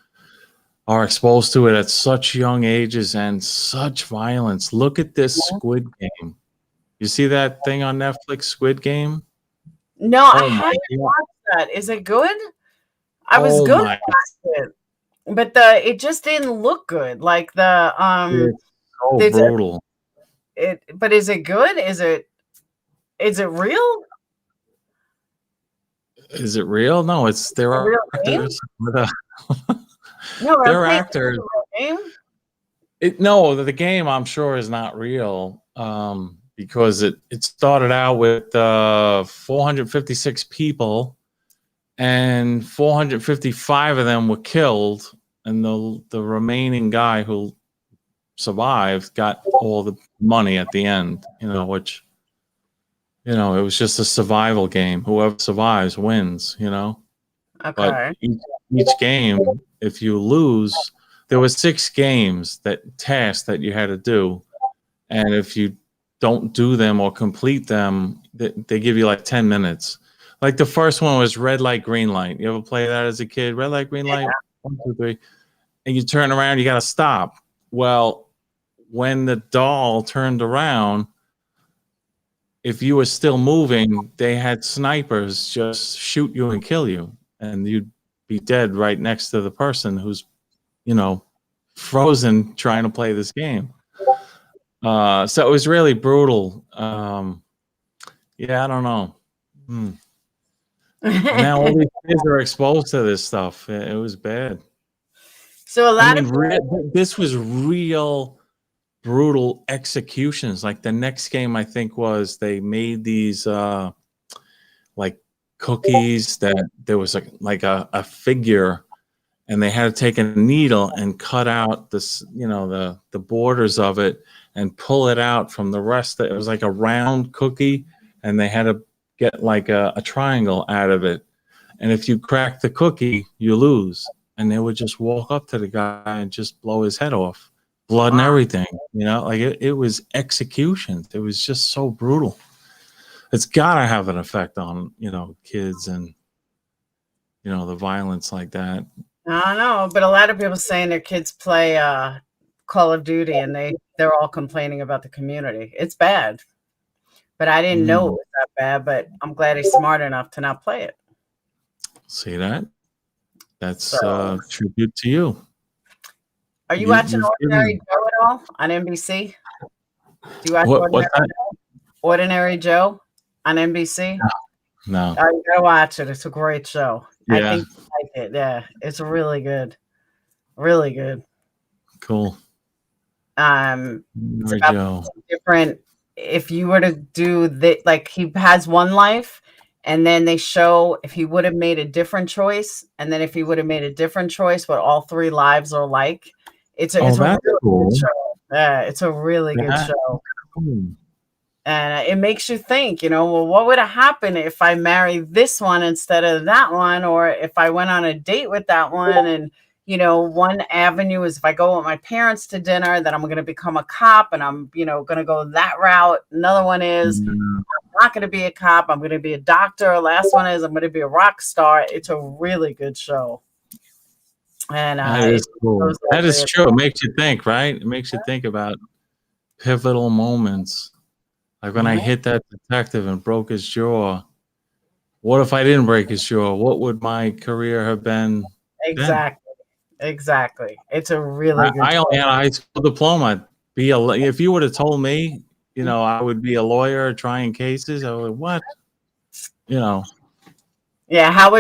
exposed to it at such young ages and such violence. Look at this Squid Game. You see that thing on Netflix, Squid Game? No, I haven't watched that. Is it good? I was good to watch it, but it just didn't look good. Like it's so brutal. But is it good? Is it real? Is it real? No, there are actors. No, they're actors. No, the game I'm sure is not real, because it started out with 456 people, and 455 of them were killed, and the remaining guy who survived got all the money at the end. Which it was just a survival game. Whoever survives wins. Okay. But each game, if you lose, there was 6 tasks that you had to do, and if you don't do them or complete them, they give you like 10 minutes. Like the first one was red light, green light. You ever play that as a kid? Red light, green light, 1, 2, 3, and you turn around, you got to stop. Well, when the doll turned around, if you were still moving, they had snipers just shoot you and kill you. and you'd be dead right next to the person who's, you know, frozen trying to play this game. So it was really brutal. Yeah, I don't know. And now all these kids are exposed to this stuff. It was bad. So a lot of this was real brutal executions. Like the next game, I think, was they made these like cookies that there was like a figure, and they had to take a needle and cut out this, you know, the borders of it and pull it out from the rest. It was like a round cookie, and they had to get like a triangle out of it. And if you crack the cookie, you lose. And they would just walk up to the guy and just blow his head off, blood and everything. You know, like it was execution. It was just so brutal. It's got to have an effect on, you know, kids and, you know, the violence like that. I don't know, but a lot of people saying their kids play Call of Duty, and they're all complaining about the community. It's bad, but I didn't know it was that bad. But I'm glad he's smart enough to not play it. See that? That's tribute to you. Are you watching Ordinary Joe at all on NBC? Do you watch Ordinary Joe on NBC? No. You gotta watch it. It's a great show. Yeah. I think you like it. Yeah, it's really good. Really good. Cool. It's about different. If you were to do like he has one life, and then they show if he would have made a different choice, and then if he would have made a different choice, what all three lives are like. It's a really good show. Yeah, it's a really good show. And it makes you think, you know, well, what would have happened if I married this one instead of that one? Or if I went on a date with that one? And, you know, one avenue is if I go with my parents to dinner, then I'm going to become a cop, and I'm, you know, going to go that route. Another one is I'm not going to be a cop. I'm going to be a doctor. Last one is I'm going to be a rock star. It's a really good show. And that is cool. That is true. It makes you think, right? It makes you think about pivotal moments. Like when I hit that detective and broke his jaw, what if I didn't break his jaw? What would my career have been? Exactly. Exactly. It's a really good I only had a high school diploma. If you would have told me, you know, I would be a lawyer trying cases, I would, what? You know. Yeah, how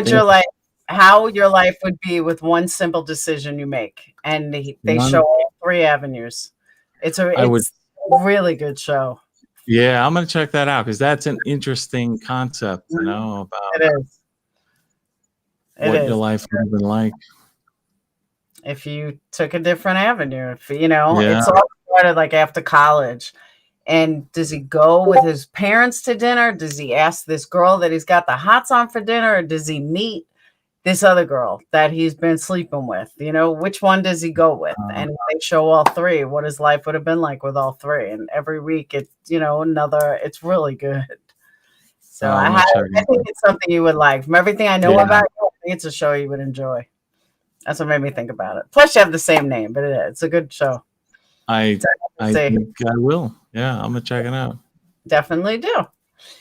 your life would be with one simple decision you make. And they show all three avenues. It's a really good show. Yeah, I'm going to check that out because that's an interesting concept to know about. What your life would have been like if you took a different avenue. If, you know, it's all started like after college. And does he go with his parents to dinner? Does he ask this girl that he's got the hots on for dinner? Or does he meet this other girl that he's been sleeping with? You know, which one does he go with? And they show all three, what his life would have been like with all three. And every week it's, you know, it's really good. So I think it's something you would like. From everything I know about you, I think it's a show you would enjoy. That's what made me think about it. Plus you have the same name, but it's a good show. I think I will. Yeah, I'm gonna check it out. Definitely do.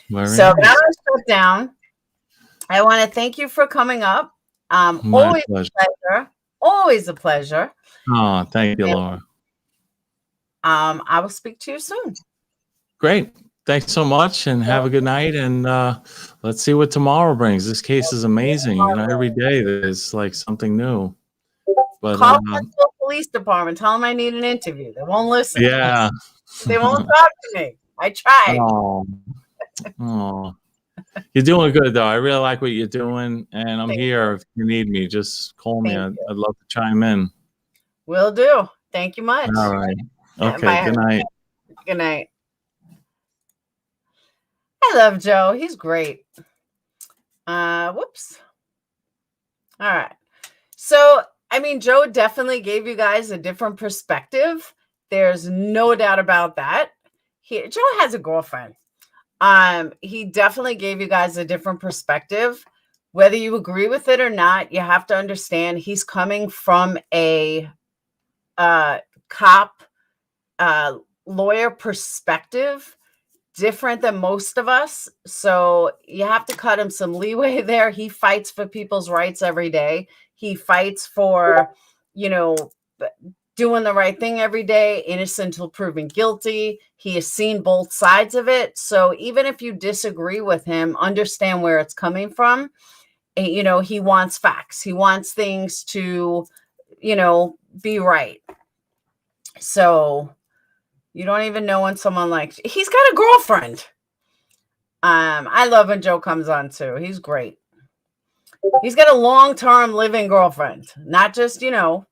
Very now nice. let's shut down. I want to thank you for coming up. Always a pleasure. Always a pleasure. Oh, thank you, Laura. I will speak to you soon. Great. Thanks so much, and have a good night. And let's see what tomorrow brings. This case is amazing. You know, every day there's like something new. But call the police department. Tell them I need an interview. They won't listen. Yeah. They won't talk to me. I tried. Oh. You're doing good, though. I really like what you're doing, and I'm here if you need me. Just call me. I'd love to chime in. Will do. Thank you much. All right. Okay. Good night. Good night. I love Joe. He's great. Whoops. All right. So, I mean, Joe definitely gave you guys a different perspective. There's no doubt about that. Joe has a girlfriend. He definitely gave you guys a different perspective. Whether you agree with it or not, you have to understand he's coming from a cop lawyer perspective. different than most of us. So you have to cut him some leeway there. He fights for people's rights every day. He fights for, you know, doing the right thing every day, innocent until proven guilty. He has seen both sides of it. So even if you disagree with him, understand where it's coming from. And, you know, he wants facts. He wants things to, you know, be right. So you don't even know when someone likes, he's got a girlfriend. I love when Joe comes on too. He's great. He's got a long-term living girlfriend, not just, you know,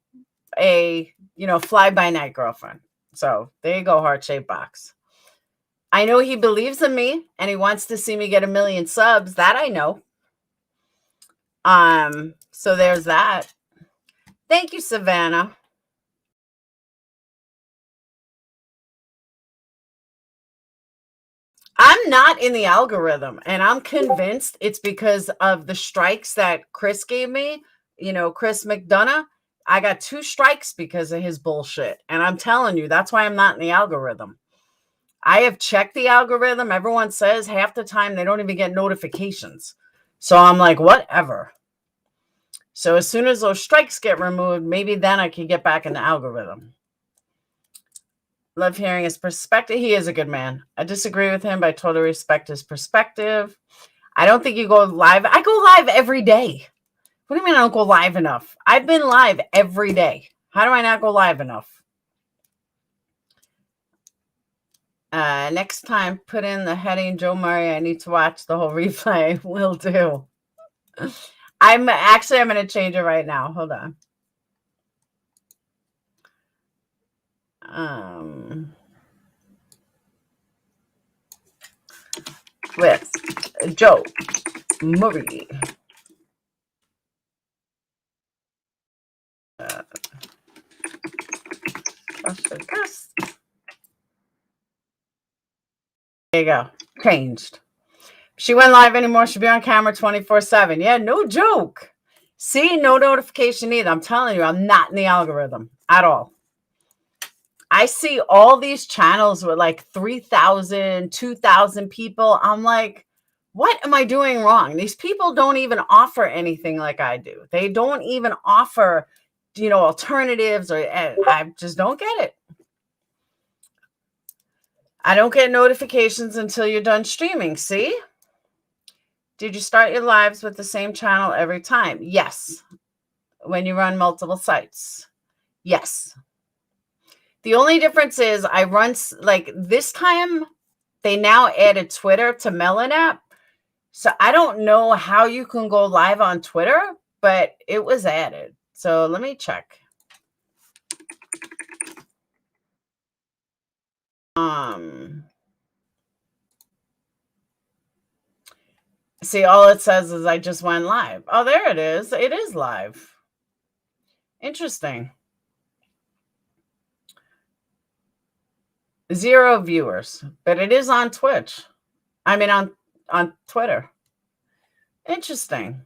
a, you know, fly-by-night girlfriend. So there you go, heart-shaped box. I know he believes in me and he wants to see me get 1 million subs. That I know. So there's that. Thank you, Savannah. I'm not in the algorithm, and I'm convinced it's because of the strikes that Chris gave me. You know, Chris McDonough. I got 2 strikes because of his bullshit. And I'm telling you, that's why I'm not in the algorithm. I have checked the algorithm. Everyone says half the time they don't even get notifications. So I'm like, whatever. So as soon as those strikes get removed, maybe then I can get back in the algorithm. Love hearing his perspective. He is a good man. I disagree with him, but I totally respect his perspective. I don't think you go live. I go live every day. What do you mean I don't go live enough? I've been live every day. How do I not go live enough? Next time, put in the heading, Joe Murray. I need to watch the whole replay. Will do. I'm going to change it right now. Hold on. With Joe Murray. There you go. Changed. If she went live anymore, she'd be on camera 24/7. Yeah, no joke. See, no notification either. I'm telling you, I'm not in the algorithm at all. I see all these channels with like 3,000, 2,000 people. I'm like, what am I doing wrong? These people don't even offer anything like I do. They don't even offer, you know, alternatives, or I just don't get it. I don't get notifications until you're done streaming. See? Did you start your lives with the same channel every time? Yes. When you run multiple sites. Yes. The only difference is I run, like this time, they now added Twitter to Melon app. So I don't know how you can go live on Twitter, but it was added. So let me check. See, all it says is I just went live. Oh, there it is. It is live. Interesting. 0 viewers, but it is on Twitch. I mean, on Twitter. Interesting.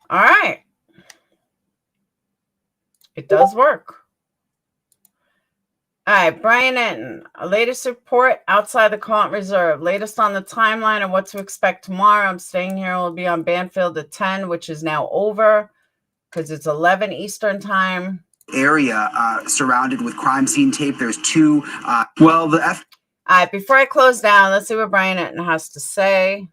All right. It does work. All right, Brian Enton, latest report outside the Colton Reserve. Latest on the timeline of what to expect tomorrow. I'm staying here. We'll be on Banfield at 10, which is now over because it's 11 Eastern time. Area surrounded with crime scene tape. There's 2. All right, before I close down, let's see what Brian Enton has to say.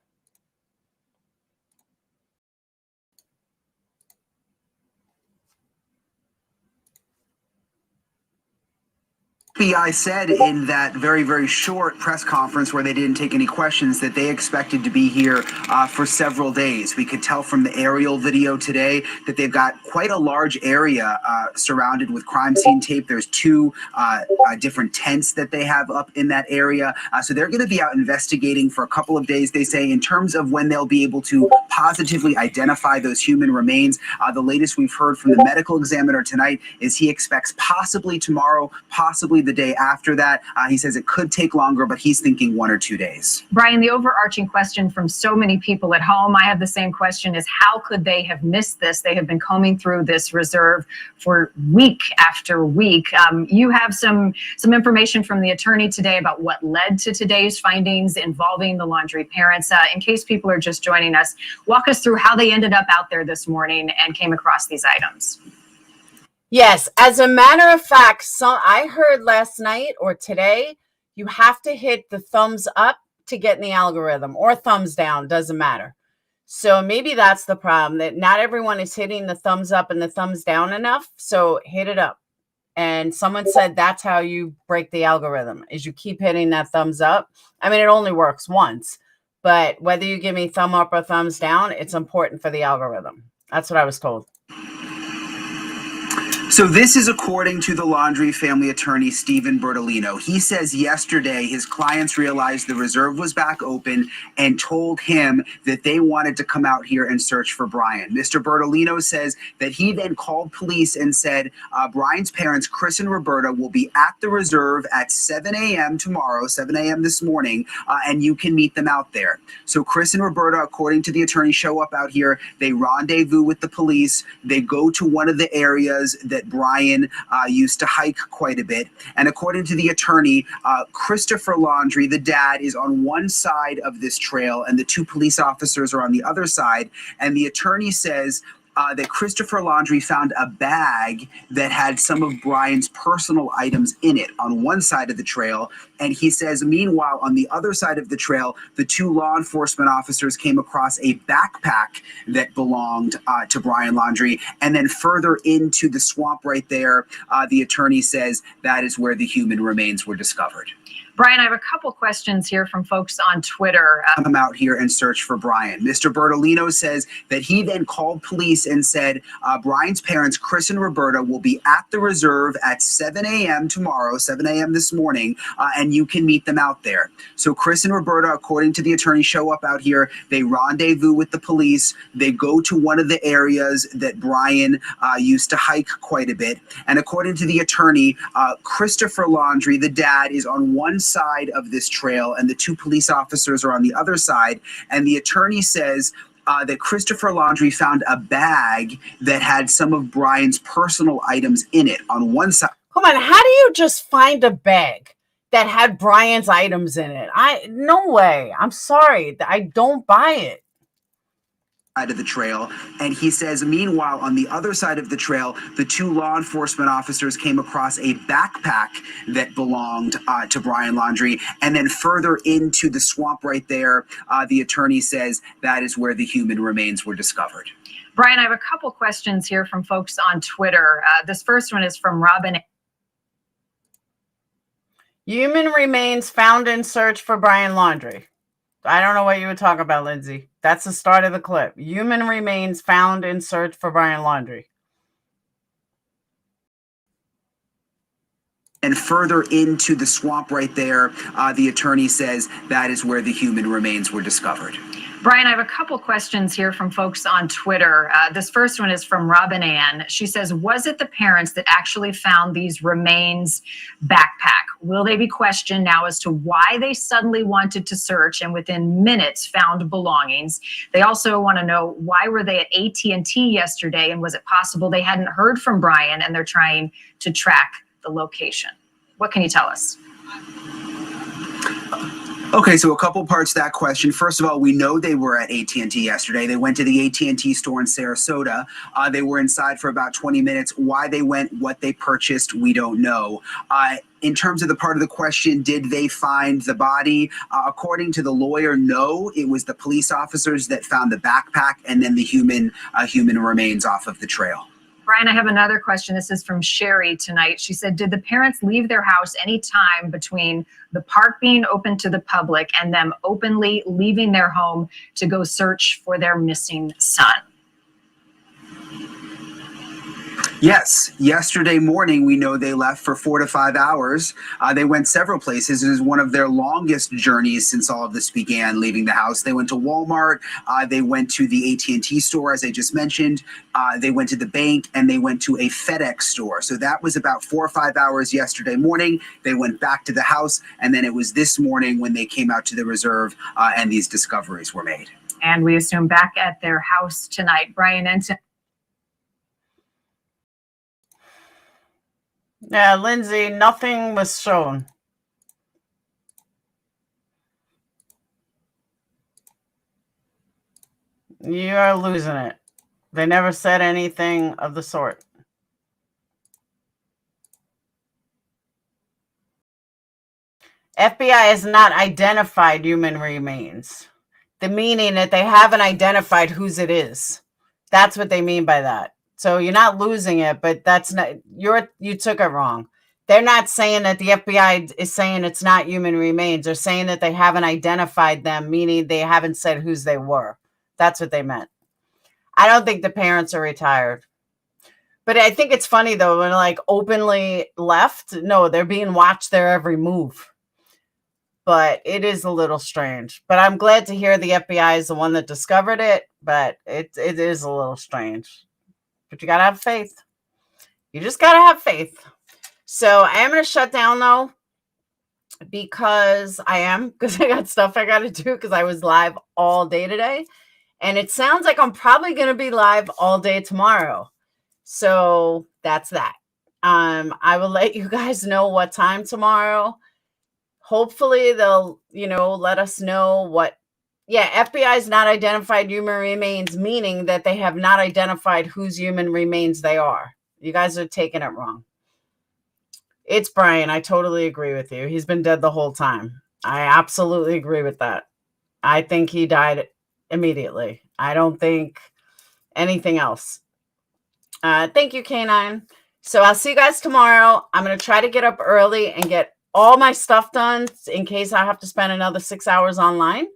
FBI said in that very, very short press conference where they didn't take any questions that they expected to be here for several days. We could tell from the aerial video today that they've got quite a large area surrounded with crime scene tape. There's 2 different tents that they have up in that area. So they're going to be out investigating for a couple of days, they say. In terms of when they'll be able to positively identify those human remains, the latest we've heard from the medical examiner tonight is he expects possibly tomorrow, possibly the day after that. He says it could take longer, but he's thinking 1 or 2 days. Brian, the overarching question from so many people at home, I have the same question, is how could they have missed this? They have been combing through this reserve for week after week. You have some information from the attorney today about what led to today's findings involving the Laundrie parents. In case people are just joining us, walk us through how they ended up out there this morning and came across these items. Yes, as a matter of fact, I heard last night or today, you have to hit the thumbs up to get in the algorithm, or thumbs down, doesn't matter. So maybe that's the problem, that not everyone is hitting the thumbs up and the thumbs down enough. So hit it up. And someone said that's how you break the algorithm, is you keep hitting that thumbs up. I mean, it only works once, but whether you give me thumb up or thumbs down, it's important for the algorithm. That's what I was told. So this is according to the Laundrie family attorney, Stephen Bertolino. He says yesterday his clients realized the reserve was back open and told him that they wanted to come out here and search for Brian. Mr. Bertolino says that he then called police and said Brian's parents, Chris and Roberta, will be at the reserve at 7 a.m. tomorrow, 7 a.m. this morning, and you can meet them out there. So Chris and Roberta, according to the attorney, show up out here. They rendezvous with the police. They go to one of the areas that Brian used to hike quite a bit. And according to the attorney, Christopher Laundrie, the dad, is on one side of this trail and the two police officers are on the other side. And the attorney says that Christopher Laundrie found a bag that had some of Brian's personal items in it on one side of the trail. And he says, meanwhile, on the other side of the trail, the two law enforcement officers came across a backpack that belonged to Brian Laundrie. And then further into the swamp right there, the attorney says that is where the human remains were discovered. Brian, I have a couple questions here from folks on Twitter. Come out here and search for Brian. Mr. Bertolino says that he then called police and said Brian's parents, Chris and Roberta, will be at the reserve at 7 a.m. tomorrow, 7 a.m. this morning, and you can meet them out there. So Chris and Roberta, according to the attorney, show up out here. They rendezvous with the police. They go to one of the areas that Brian used to hike quite a bit. And according to the attorney, Christopher Laundrie, the dad, is on one side of this trail and the two police officers are on the other side. And the attorney says that Christopher Laundrie found a bag that had some of Brian's personal items in it on one side. Come on, how do you just find a bag that had Brian's items in it? No way. I'm sorry. I don't buy it. Side of the trail. And he says, meanwhile, on the other side of the trail, the two law enforcement officers came across a backpack that belonged to Brian Laundrie. And then further into the swamp right there, the attorney says that is where the human remains were discovered. Brian, I have a couple questions here from folks on Twitter. This first one is from Robin. Human remains found in search for Brian Laundrie. I don't know what you were talking about, Lindsay. That's the start of the clip. Human remains found in search for Brian Laundrie. And further into the swamp right there, the attorney says that is where the human remains were discovered. Brian, I have a couple questions here from folks on Twitter. This first one is from Robin Ann. She says, was it the parents that actually found these remains backpack? Will they be questioned now as to why they suddenly wanted to search and within minutes found belongings? They also want to know, why were they at AT&T yesterday, and was it possible they hadn't heard from Brian and they're trying to track the location? What can you tell us? Okay, so a couple parts to that question. First of all, we know they were at AT&T yesterday. They went to the AT&T store in Sarasota. They were inside for about 20 minutes. Why they went, what they purchased, we don't know. In terms of the part of the question, did they find the body? According to the lawyer, no. It was the police officers that found the backpack and then the human remains off of the trail. Brian, I have another question. This is from Sherry tonight. She said, did the parents leave their house any time between the park being open to the public and them openly leaving their home to go search for their missing son? Yes, yesterday morning, we know they left for 4 to 5 hours. They went several places. It is one of their longest journeys since all of this began, leaving the house. They went to Walmart. They went to the AT&T store, as I just mentioned. They went to the bank, and they went to a FedEx store. So that was about 4 or 5 hours yesterday morning. They went back to the house, and then it was this morning when they came out to the reserve and these discoveries were made. And we assume back at their house tonight. Brian Ensign. Yeah, Lindsay, nothing was shown. You are losing it. They never said anything of the sort. FBI has not identified human remains. The meaning that they haven't identified whose it is. That's what they mean by that. So you're not losing it, but that's not you took it wrong. They're not saying that the FBI is saying it's not human remains. They're saying that they haven't identified them, meaning they haven't said whose they were. That's what they meant. I don't think the parents are retired. But I think it's funny though, when like openly left. No, they're being watched their every move. But it is a little strange. But I'm glad to hear the FBI is the one that discovered it. But it is a little strange. But you got to have faith. You just got to have faith. So I am going to shut down, though, because I got stuff I got to do because I was live all day today. And it sounds like I'm probably going to be live all day tomorrow. So that's that. I will let you guys know what time tomorrow. Hopefully they'll, let us know what. Yeah, FBI has not identified human remains, meaning that they have not identified whose human remains they are. You guys are taking it wrong. It's Brian. I totally agree with you. He's been dead the whole time. I absolutely agree with that. I think he died immediately. I don't think anything else. Thank you, K9. So I'll see you guys tomorrow. I'm going to try to get up early and get all my stuff done in case I have to spend another 6 hours online.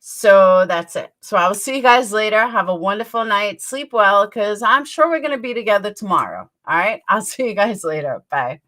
So that's it. So I will see you guys later. Have a wonderful night. Sleep well, because I'm sure we're going to be together tomorrow. All right. I'll see you guys later. Bye.